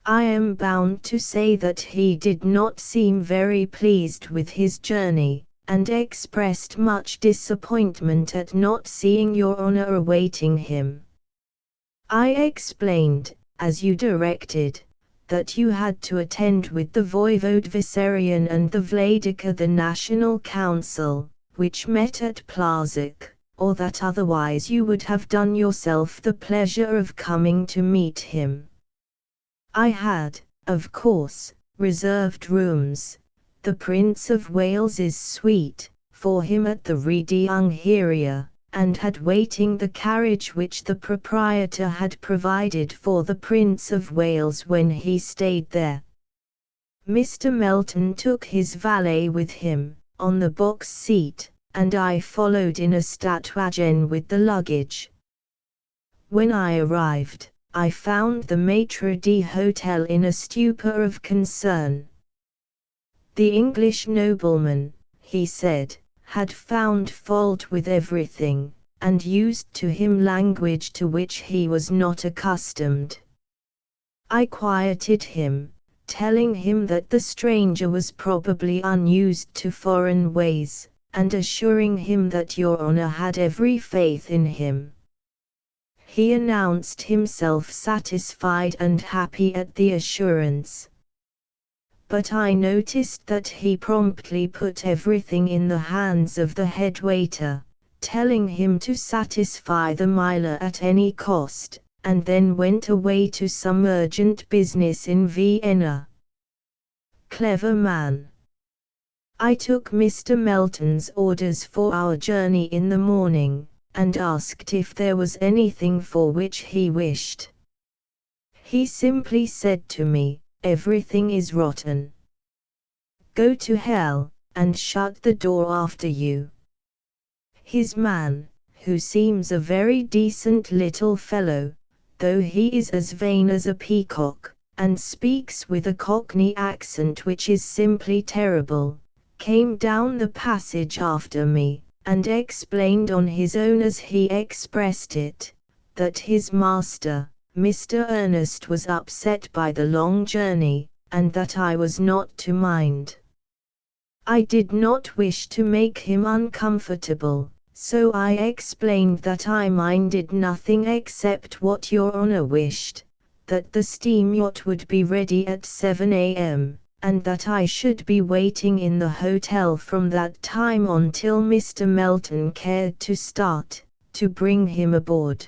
I am bound to say that he did not seem very pleased with his journey, and expressed much disappointment at not seeing your honor awaiting him. I explained, as you directed, that you had to attend with the Voivode Vissarion and the Vladika the National Council, which met at Plazek, or that otherwise you would have done yourself the pleasure of coming to meet him. I had, of course, reserved rooms, the Prince of Wales's suite, for him at the Rediungheria, and had waiting the carriage which the proprietor had provided for the Prince of Wales when he stayed there. Mr. Melton took his valet with him, on the box seat, and I followed in a statuagen with the luggage. When I arrived, I found the maitre d'hotel in a stupor of concern. The English nobleman, he said, had found fault with everything, and used to him language to which he was not accustomed. I quieted him, telling him that the stranger was probably unused to foreign ways, and assuring him that your honor had every faith in him. He announced himself satisfied and happy at the assurance. But I noticed that he promptly put everything in the hands of the head waiter, telling him to satisfy the milor at any cost, and then went away to some urgent business in Vienna. Clever man. I took Mr. Melton's orders for our journey in the morning, and asked if there was anything for which he wished. He simply said to me, "Everything is rotten. Go to hell, and shut the door after you." His man, who seems a very decent little fellow, though he is as vain as a peacock, and speaks with a Cockney accent which is simply terrible, came down the passage after me, and explained on his own as he expressed it, that his master, Mr. Ernest, was upset by the long journey, and that I was not to mind. I did not wish to make him uncomfortable, so I explained that I minded nothing except what your honor wished, that the steam yacht would be ready at 7 a.m., and that I should be waiting in the hotel from that time on till Mr. Melton cared to start, to bring him aboard.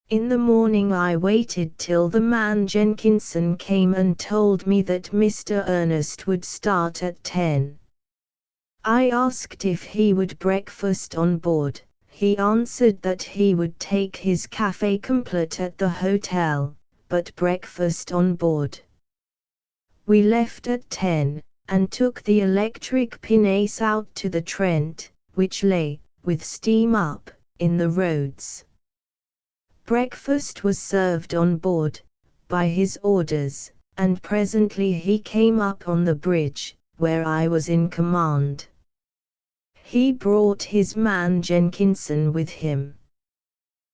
In the morning I waited till the man Jenkinson came and told me that Mr. Ernest would start at 10. I asked if he would breakfast on board. He answered that he would take his café complète at the hotel, but breakfast on board. We left at 10, and took the electric pinnace out to the Trent, which lay, with steam up, in the roads. Breakfast was served on board, by his orders, and presently he came up on the bridge, where I was in command. He brought his man Jenkinson with him.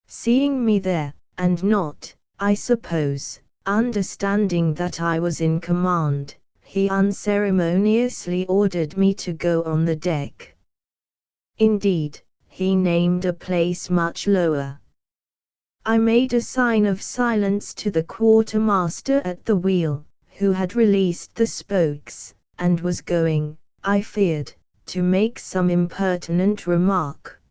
Seeing me there, and not, I suppose, understanding that I was in command, he unceremoniously ordered me to go on the deck. Indeed, he named a place much lower. I made a sign of silence to the quartermaster at the wheel, who had released the spokes, and was going, I feared, to make some impertinent remark.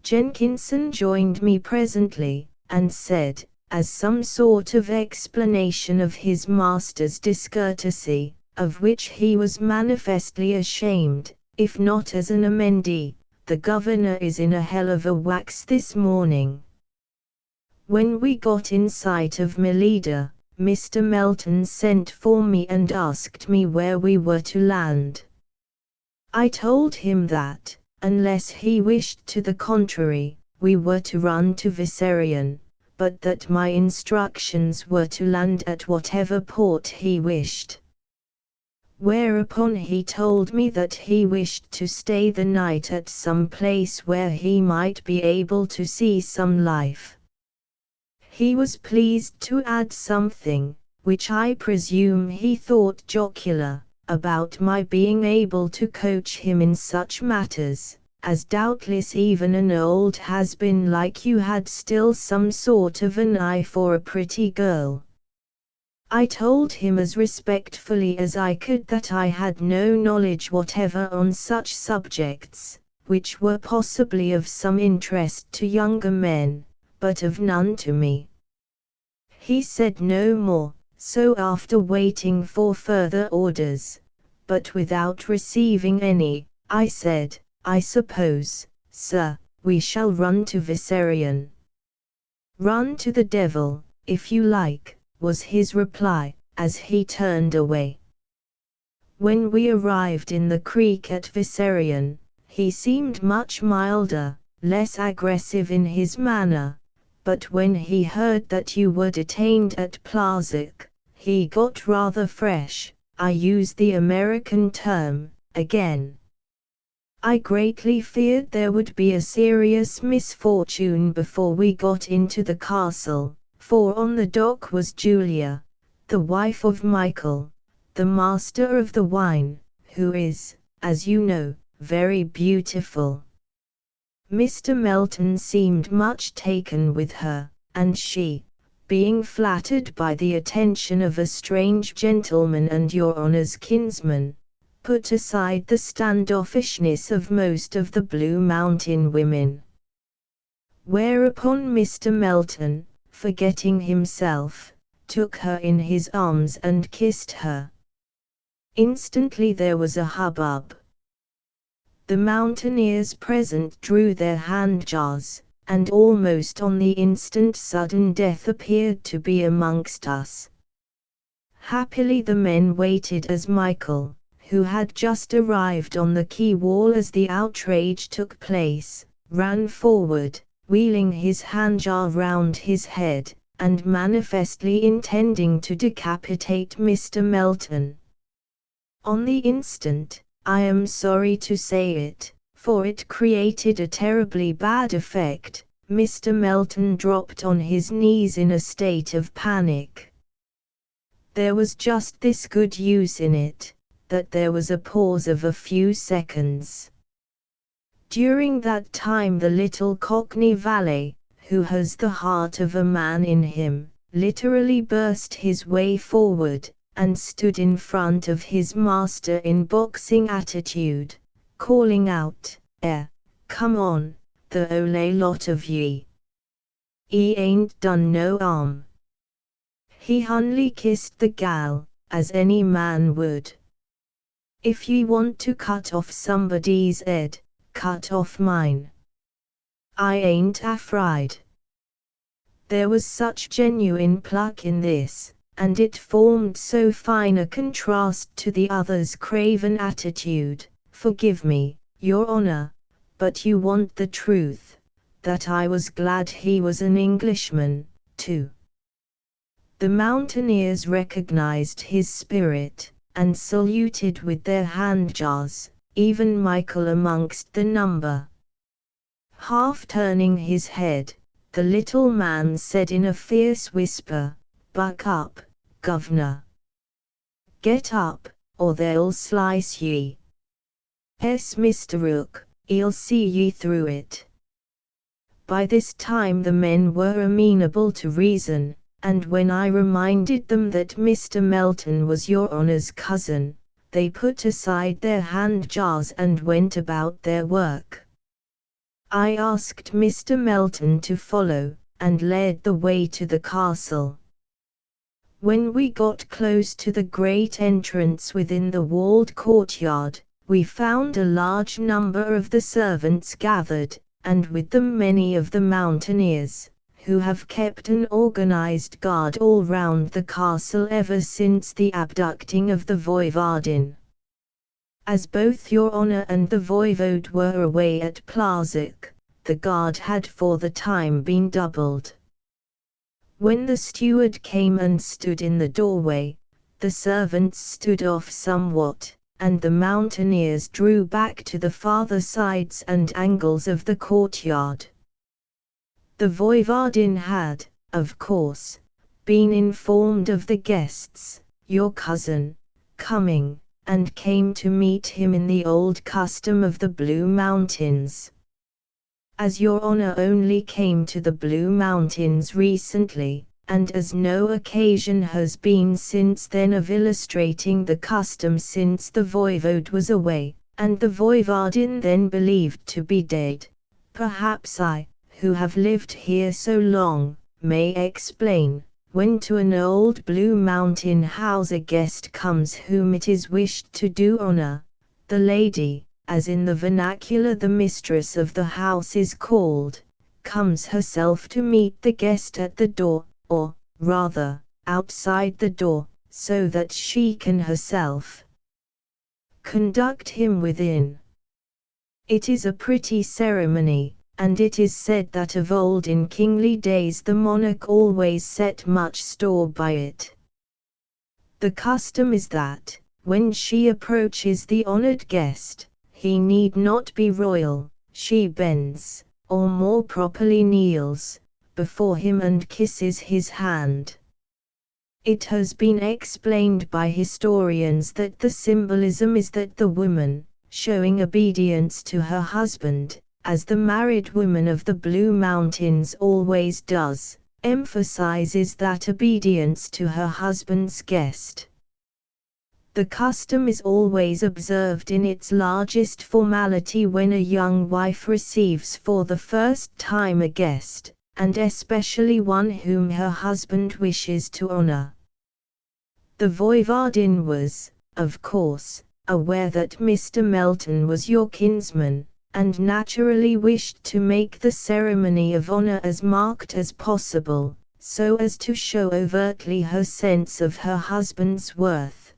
Jenkinson joined me presently, and said, as some sort of explanation of his master's discourtesy, of which he was manifestly ashamed, if not as an amendee, the governor is in a hell of a wax this morning. When we got in sight of Melida, Mr. Melton sent for me and asked me where we were to land. I told him that, unless he wished to the contrary, we were to run to Vissarion, but that my instructions were to land at whatever port he wished. Whereupon he told me that he wished to stay the night at some place where he might be able to see some life. He was pleased to add something, which I presume he thought jocular, about my being able to coach him in such matters, as doubtless even an old has-been like you had still some sort of an eye for a pretty girl. I told him as respectfully as I could that I had no knowledge whatever on such subjects, which were possibly of some interest to younger men, but of none to me. He said no more, so after waiting for further orders, but without receiving any, I said, I suppose, sir, we shall run to Vissarion. Run to the devil, if you like, was his reply, as he turned away. When we arrived in the creek at Vissarion, he seemed much milder, less aggressive in his manner, but when he heard that you were detained at Plazek, he got rather fresh, I use the American term, again. I greatly feared there would be a serious misfortune before we got into the castle, for on the dock was Julia, the wife of Michael, the master of the wine, who is, as you know, very beautiful. Mr. Melton seemed much taken with her, and she, being flattered by the attention of a strange gentleman and your honour's kinsman, put aside the standoffishness of most of the Blue Mountain women. Whereupon Mr. Melton, forgetting himself, took her in his arms and kissed her. Instantly there was a hubbub. The mountaineers present drew their handjars, and almost on the instant sudden death appeared to be amongst us. Happily the men waited as Michael, who had just arrived on the quay wall as the outrage took place, ran forward, wheeling his handjar round his head, and manifestly intending to decapitate Mr. Melton. On the instant, I am sorry to say it, for it created a terribly bad effect, Mr. Melton dropped on his knees in a state of panic. There was just this good use in it, that there was a pause of a few seconds. During that time the little Cockney valet, who has the heart of a man in him, literally burst his way forward, and stood in front of his master in boxing attitude, calling out, come on, the ole lot of ye. 'E ain't done no 'arm. He only kissed the gal, as any man would. If ye want to cut off somebody's 'ead, cut off mine. I ain't afraid.' There was such genuine pluck in this, and it formed so fine a contrast to the other's craven attitude, forgive me, your honour, but you want the truth, that I was glad he was an Englishman, too. The mountaineers recognized his spirit, and saluted with their hand-jars, even Michael amongst the number. Half turning his head, the little man said in a fierce whisper, "Buck up, governor. Get up, or they'll slice ye. Mr. Rook, I'll see ye through it." By this time the men were amenable to reason, and when I reminded them that Mr. Melton was your honour's cousin, they put aside their hand-jars and went about their work. I asked Mr. Melton to follow, and led the way to the castle. When we got close to the great entrance within the walled courtyard, we found a large number of the servants gathered, and with them many of the mountaineers, who have kept an organized guard all round the castle ever since the abducting of the Voivodin. As both your honour and the voivode were away at Plasek, the guard had for the time been doubled. When the steward came and stood in the doorway, the servants stood off somewhat, and the mountaineers drew back to the farther sides and angles of the courtyard. The Voivodin had, of course, been informed of the guests, your cousin, coming, and came to meet him in the old custom of the Blue Mountains. As your honour only came to the Blue Mountains recently, and as no occasion has been since then of illustrating the custom since the voivode was away, and the voivodin then believed to be dead, perhaps I, who have lived here so long, may explain, when to an old Blue Mountain house a guest comes whom it is wished to do honour, the lady, as in the vernacular the mistress of the house is called, comes herself to meet the guest at the door, or, rather, outside the door, so that she can herself conduct him within. It is a pretty ceremony, and it is said that of old in kingly days the monarch always set much store by it. The custom is that, when she approaches the honoured guest, he need not be royal, she bends, or more properly kneels, before him and kisses his hand. It has been explained by historians that the symbolism is that the woman, showing obedience to her husband, as the married woman of the Blue Mountains always does, emphasizes that obedience to her husband's guest. The custom is always observed in its largest formality when a young wife receives for the first time a guest, and especially one whom her husband wishes to honor. The voivodin was, of course, aware that Mr. Melton was your kinsman, and naturally wished to make the ceremony of honor as marked as possible, so as to show overtly her sense of her husband's worth.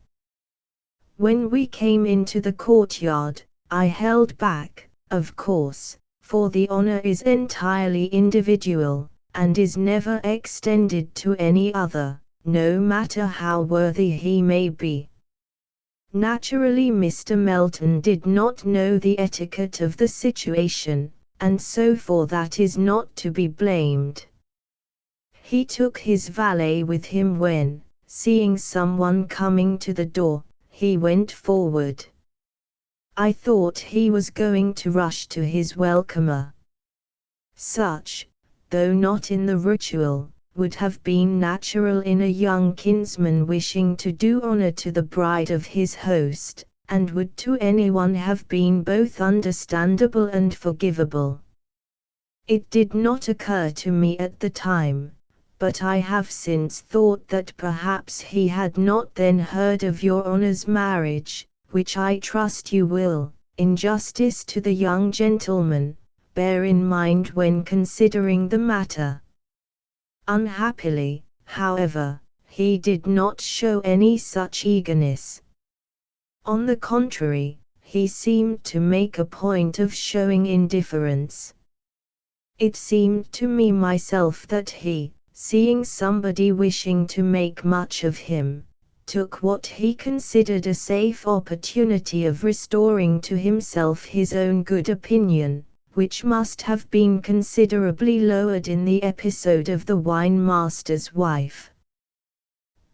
When we came into the courtyard, I held back, of course, for the honor is entirely individual, and is never extended to any other, no matter how worthy he may be. Naturally Mr. Melton did not know the etiquette of the situation, and so for that is not to be blamed. He took his valet with him when, seeing someone coming to the door, he went forward. I thought he was going to rush to his welcomer. Such, though not in the ritual, would have been natural in a young kinsman wishing to do honor to the bride of his host, and would to anyone have been both understandable and forgivable. It did not occur to me at the time, but I have since thought that perhaps he had not then heard of your honor's marriage, which I trust you will, in justice to the young gentleman, bear in mind when considering the matter. Unhappily, however, he did not show any such eagerness. On the contrary, he seemed to make a point of showing indifference. It seemed to me myself that he, seeing somebody wishing to make much of him, took what he considered a safe opportunity of restoring to himself his own good opinion, which must have been considerably lowered in the episode of the wine master's wife.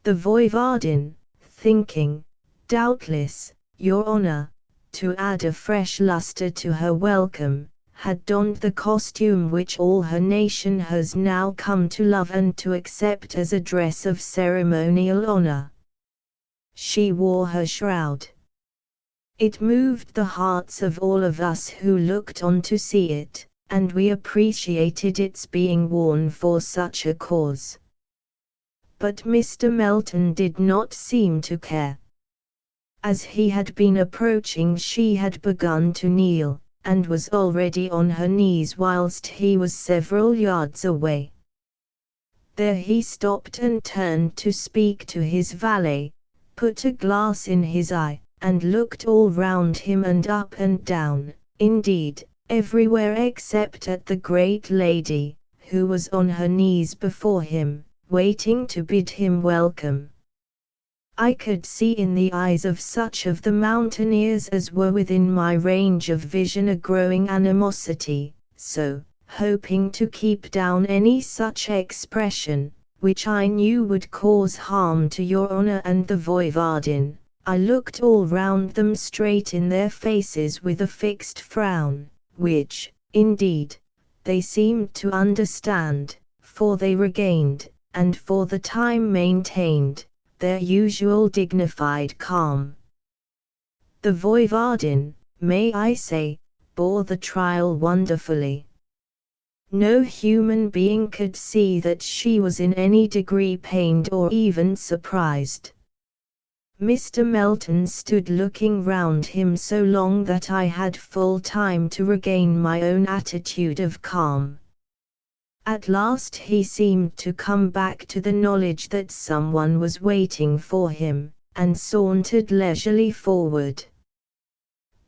The Voivodin, thinking, doubtless, Your Honor, to add a fresh luster to her welcome, had donned the costume which all her nation has now come to love and to accept as a dress of ceremonial honor. She wore her shroud. It moved the hearts of all of us who looked on to see it, and we appreciated its being worn for such a cause. But Mr. Melton did not seem to care. As he had been approaching, she had begun to kneel, and was already on her knees whilst he was several yards away. There he stopped and turned to speak to his valet, put a glass in his eye, and looked all round him and up and down, indeed, everywhere except at the great lady, who was on her knees before him, waiting to bid him welcome. I could see in the eyes of such of the mountaineers as were within my range of vision a growing animosity, so, hoping to keep down any such expression, which I knew would cause harm to Your Honor and the Voivodin, I looked all round them straight in their faces with a fixed frown, which, indeed, they seemed to understand, for they regained, and for the time maintained, their usual dignified calm. The Voivodin, may I say, bore the trial wonderfully. No human being could see that she was in any degree pained or even surprised. Mr. Melton stood looking round him so long that I had full time to regain my own attitude of calm. At last he seemed to come back to the knowledge that someone was waiting for him, and sauntered leisurely forward.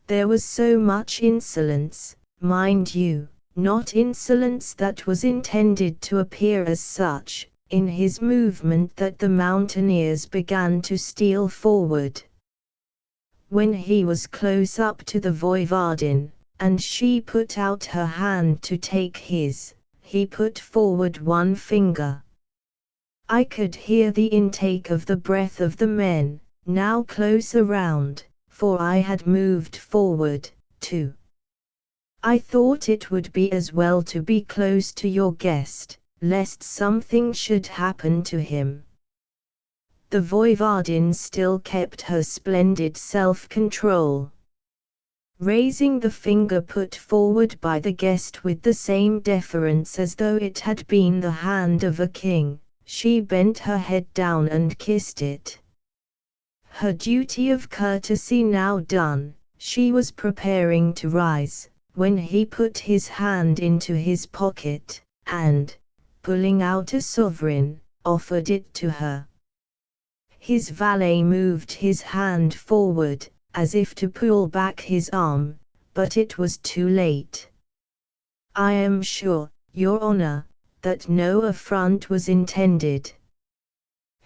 There was so much insolence, mind you, not insolence that was intended to appear as such, in his movement that the mountaineers began to steal forward. When he was close up to the Voivodin, and she put out her hand to take his, he put forward one finger. I could hear the intake of the breath of the men, now close around, for I had moved forward, too. I thought it would be as well to be close to your guest, lest something should happen to him. The Voivodin still kept her splendid self-control. Raising the finger put forward by the guest with the same deference as though it had been the hand of a king, she bent her head down and kissed it. Her duty of courtesy now done, she was preparing to rise, when he put his hand into his pocket, and, pulling out a sovereign, offered it to her. His valet moved his hand forward, as if to pull back his arm, but it was too late. I am sure, Your Honor, that no affront was intended.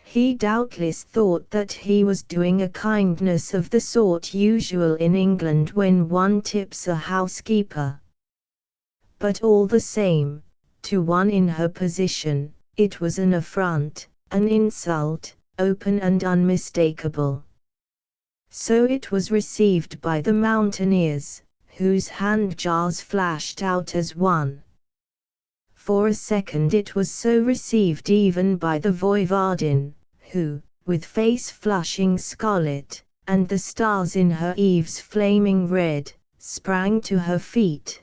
He doubtless thought that he was doing a kindness of the sort usual in England when one tips a housekeeper. But all the same, to one in her position, it was an affront, an insult, open and unmistakable. So it was received by the mountaineers, whose hand jars flashed out as one. For a second it was so received even by the Voivodin, who, with face flushing scarlet, and the stars in her eaves flaming red, sprang to her feet.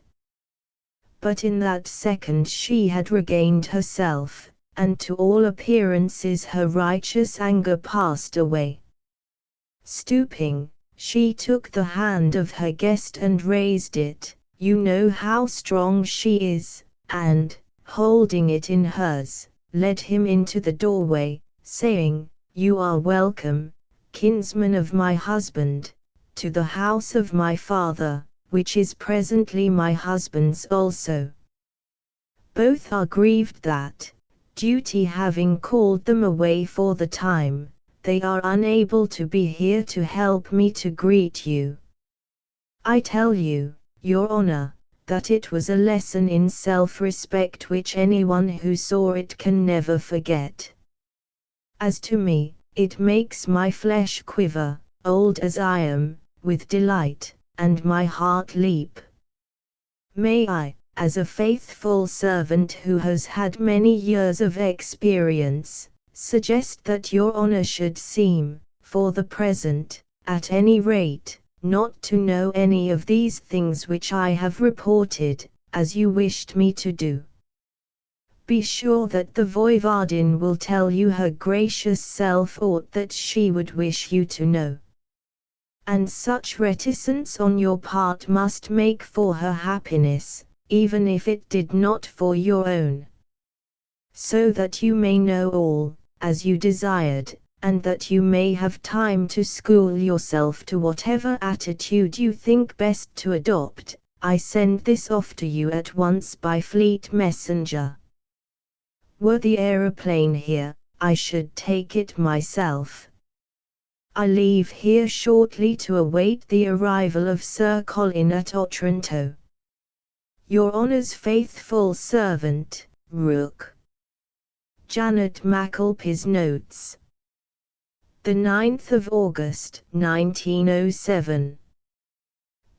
But in that second she had regained herself, and to all appearances her righteous anger passed away. Stooping, she took the hand of her guest and raised it, you know how strong she is, and, holding it in hers, led him into the doorway, saying, "You are welcome, kinsman of my husband, to the house of my father, which is presently my husband's also. Both are grieved that, duty having called them away for the time, they are unable to be here to help me to greet you. I tell you, Your Honor, that it was a lesson in self-respect which anyone who saw it can never forget. As to me, it makes my flesh quiver, old as I am, with delight, and my heart leap. May I, as a faithful servant who has had many years of experience, suggest that Your Honor should seem, for the present, at any rate, not to know any of these things which I have reported, as you wished me to do. Be sure that the Voivodin will tell you her gracious self aught that she would wish you to know. And such reticence on your part must make for her happiness, even if it did not for your own. So that you may know all, as you desired, and that you may have time to school yourself to whatever attitude you think best to adopt, I send this off to you at once by fleet messenger. Were the aeroplane here, I should take it myself. I leave here shortly to await the arrival of Sir Colin at Otranto. Your Honour's faithful servant, Rook. Janet McAlpy's Notes. The 9th of August, 1907.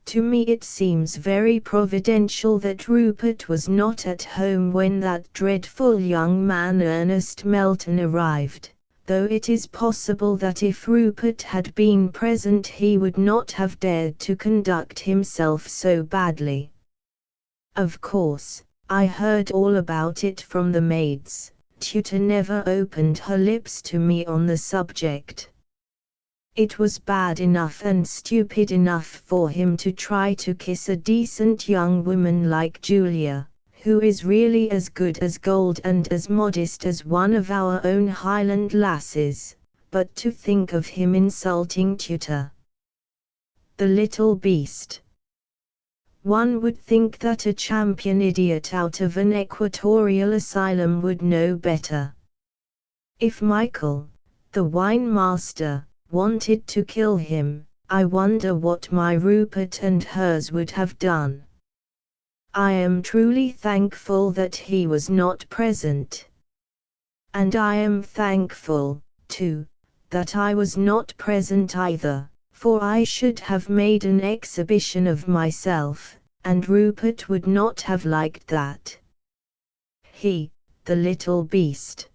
To me it seems very providential that Rupert was not at home when that dreadful young man Ernest Melton arrived, though it is possible that if Rupert had been present he would not have dared to conduct himself so badly. Of course, I heard all about it from the maids. Tutor never opened her lips to me on the subject. It was bad enough and stupid enough for him to try to kiss a decent young woman like Julia, who is really as good as gold and as modest as one of our own Highland lasses, but to think of him insulting Tutor. The little beast. One would think that a champion idiot out of an equatorial asylum would know better. If Michael, the wine master, wanted to kill him, I wonder what my Rupert and hers would have done. I am truly thankful that he was not present. And I am thankful, too, that I was not present either, for I should have made an exhibition of myself, and Rupert would not have liked that. He, the little beast,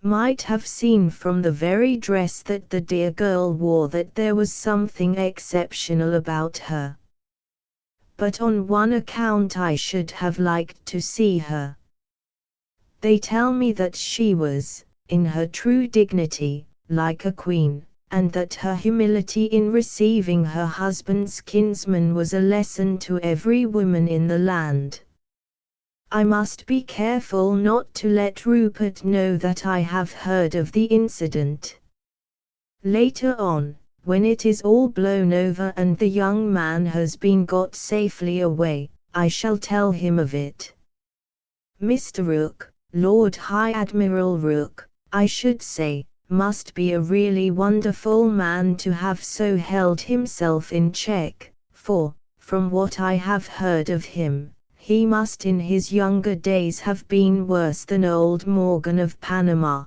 might have seen from the very dress that the dear girl wore that there was something exceptional about her. But on one account I should have liked to see her. They tell me that she was, in her true dignity, like a queen, and that her humility in receiving her husband's kinsman was a lesson to every woman in the land. I must be careful not to let Rupert know that I have heard of the incident. Later on, when it is all blown over and the young man has been got safely away, I shall tell him of it. Mr. Rooke, Lord High Admiral Rooke, I should say, must be a really wonderful man to have so held himself in check, for, from what I have heard of him, he must in his younger days have been worse than old Morgan of Panama.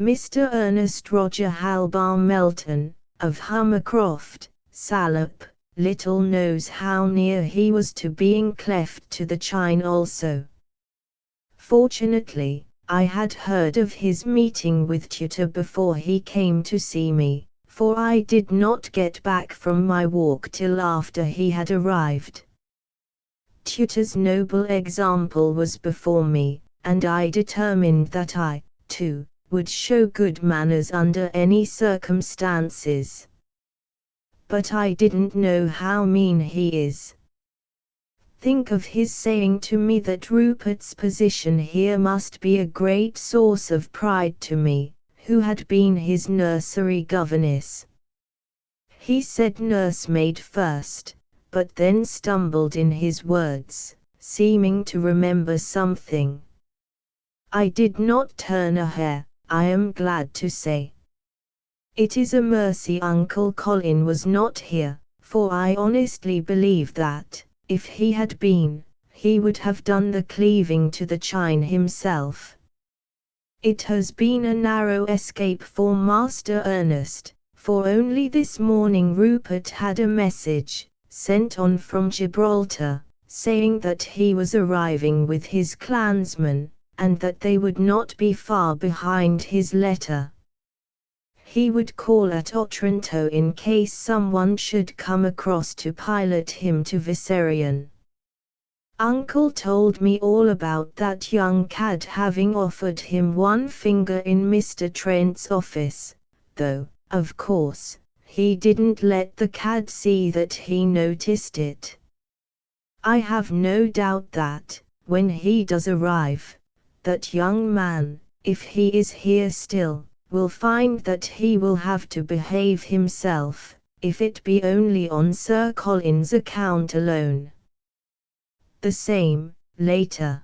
Mr. Ernest Roger Halbar Melton, of Hummercroft, Salop, little knows how near he was to being cleft to the chine also. Fortunately, I had heard of his meeting with Tutor before he came to see me, for I did not get back from my walk till after he had arrived. Tutor's noble example was before me, and I determined that I, too, would show good manners under any circumstances. But I didn't know how mean he is. Think of his saying to me that Rupert's position here must be a great source of pride to me, who had been his nursery governess. He said nursemaid first, but then stumbled in his words, seeming to remember something. I did not turn a hair, I am glad to say. It is a mercy Uncle Colin was not here, for I honestly believe that, if he had been, he would have done the cleaving to the chine himself. It has been a narrow escape for Master Ernest, for only this morning Rupert had a message, sent on from Gibraltar, saying that he was arriving with his clansmen, and that they would not be far behind his letter. He would call at Otranto in case someone should come across to pilot him to Viserion. Uncle told me all about that young cad having offered him one finger in Mr. Trent's office, though, of course, he didn't let the cad see that he noticed it. I have no doubt that, when he does arrive, that young man, if he is here still, will find that he will have to behave himself, if it be only on Sir Colin's account alone. The same, later.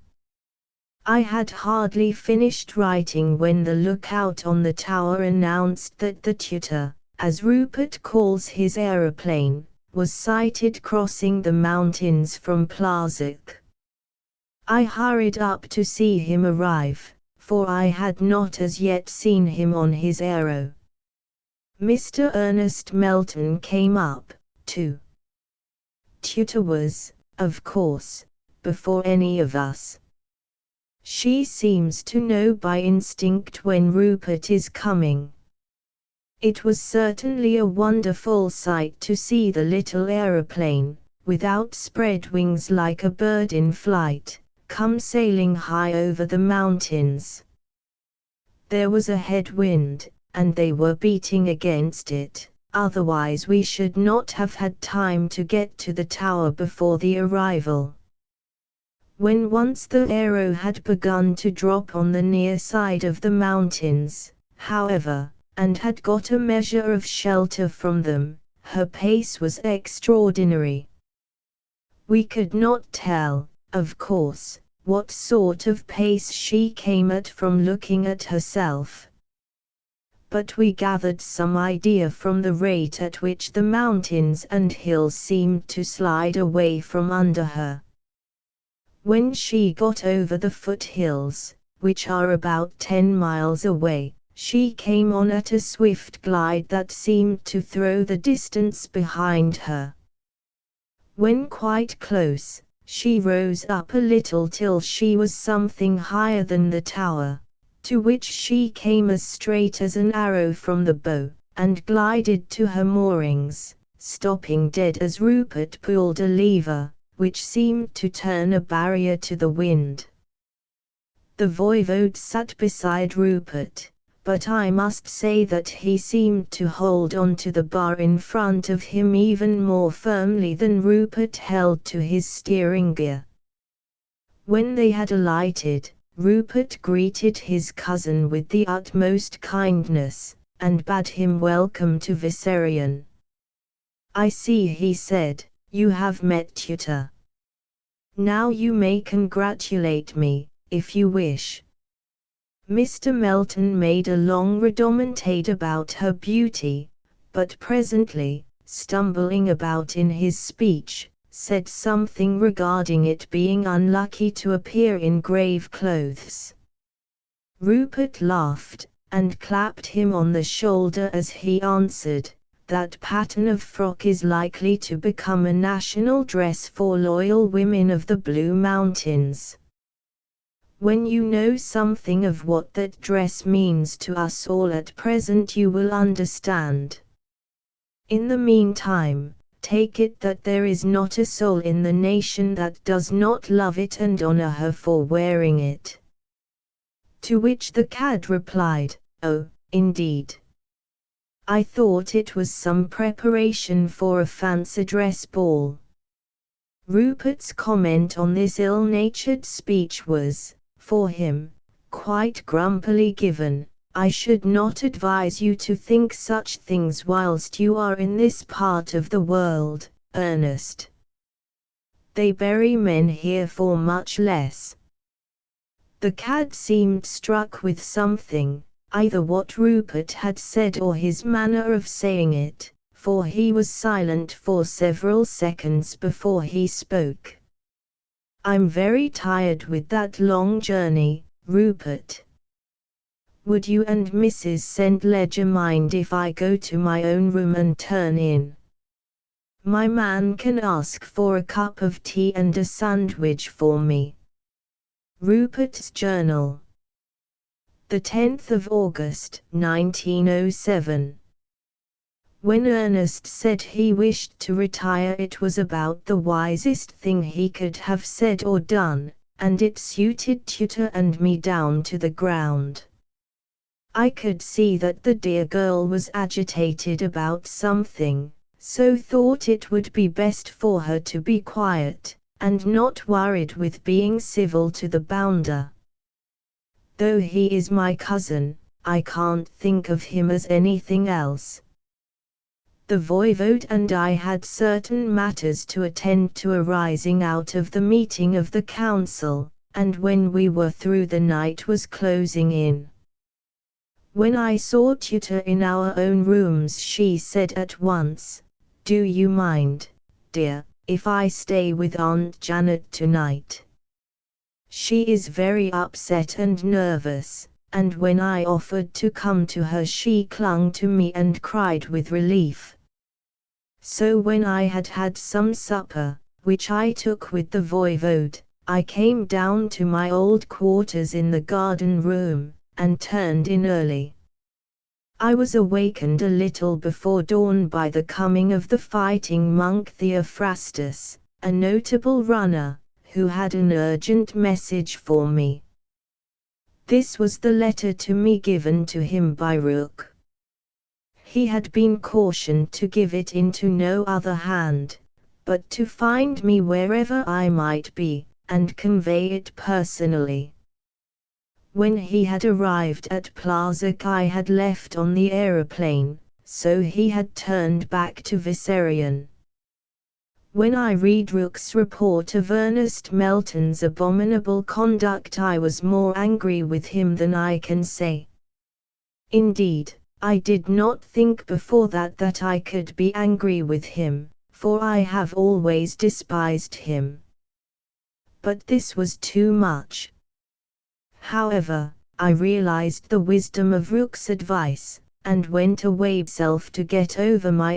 I had hardly finished writing when the lookout on the tower announced that the tutor, as Rupert calls his aeroplane, was sighted crossing the mountains from Plazek. I hurried up to see him arrive, for I had not as yet seen him on his aero. Mr. Ernest Melton came up, too. Tutor was, of course, before any of us. She seems to know by instinct when Rupert is coming. It was certainly a wonderful sight to see the little aeroplane, without spread wings like a bird in flight, come sailing high over the mountains. There was a headwind, and they were beating against it, otherwise we should not have had time to get to the tower before the arrival. When once the aero had begun to drop on the near side of the mountains, however, and had got a measure of shelter from them, her pace was extraordinary. We could not tell, of course, what sort of pace she came at from looking at herself. But we gathered some idea from the rate at which the mountains and hills seemed to slide away from under her. When she got over the foothills, which are about 10 miles away, she came on at a swift glide that seemed to throw the distance behind her. When quite close, she rose up a little till she was something higher than the tower, to which she came as straight as an arrow from the bow, and glided to her moorings, stopping dead as Rupert pulled a lever, which seemed to turn a barrier to the wind. The voivode sat beside Rupert, but I must say that he seemed to hold on to the bar in front of him even more firmly than Rupert held to his steering gear. When they had alighted, Rupert greeted his cousin with the utmost kindness, and bade him welcome to Viserion. "I see," he said, "you have met Tutor. Now you may congratulate me, if you wish." Mr. Melton made a long redomentade about her beauty, but presently, stumbling about in his speech, said something regarding it being unlucky to appear in grave clothes. Rupert laughed, and clapped him on the shoulder as he answered, "That pattern of frock is likely to become a national dress for loyal women of the Blue Mountains. When you know something of what that dress means to us all at present you will understand. In the meantime, take it that there is not a soul in the nation that does not love it and honor her for wearing it." To which the cad replied, "Oh, indeed. I thought it was some preparation for a fancy dress ball." Rupert's comment on this ill-natured speech was, for him, quite grumpily given, I should not advise you to think such things whilst you are in this part of the world, Ernest. They bury men here for much less. The cad seemed struck with something, either what Rupert had said or his manner of saying it, for he was silent for several seconds before he spoke. I'm very tired with that long journey, Rupert. Would you and Mrs. St. Ledger mind if I go to my own room and turn in? My man can ask for a cup of tea and a sandwich for me. Rupert's Journal. The 10th of August, 1907. When Ernest said he wished to retire, it was about the wisest thing he could have said or done, and it suited Tutor and me down to the ground. I could see that the dear girl was agitated about something, so thought it would be best for her to be quiet, and not worried with being civil to the bounder. Though he is my cousin, I can't think of him as anything else. The voivode and I had certain matters to attend to arising out of the meeting of the council, and when we were through the night was closing in. When I saw Tutor in our own rooms, she said at once, "Do you mind, dear, if I stay with Aunt Janet tonight? She is very upset and nervous," and when I offered to come to her she clung to me and cried with relief. So when I had had some supper, which I took with the voivode, I came down to my old quarters in the garden room, and turned in early. I was awakened a little before dawn by the coming of the fighting monk Theophrastus, a notable runner, who had an urgent message for me. This was the letter to me given to him by Rook. He had been cautioned to give it into no other hand, but to find me wherever I might be, and convey it personally. When he had arrived at Plazak I had left on the aeroplane, so he had turned back to Vissarion. When I read Rook's report of Ernest Melton's abominable conduct I was more angry with him than I can say. Indeed, I did not think before that I could be angry with him, for I have always despised him. But this was too much. However, I realized the wisdom of Rook's advice, and went away myself to get over my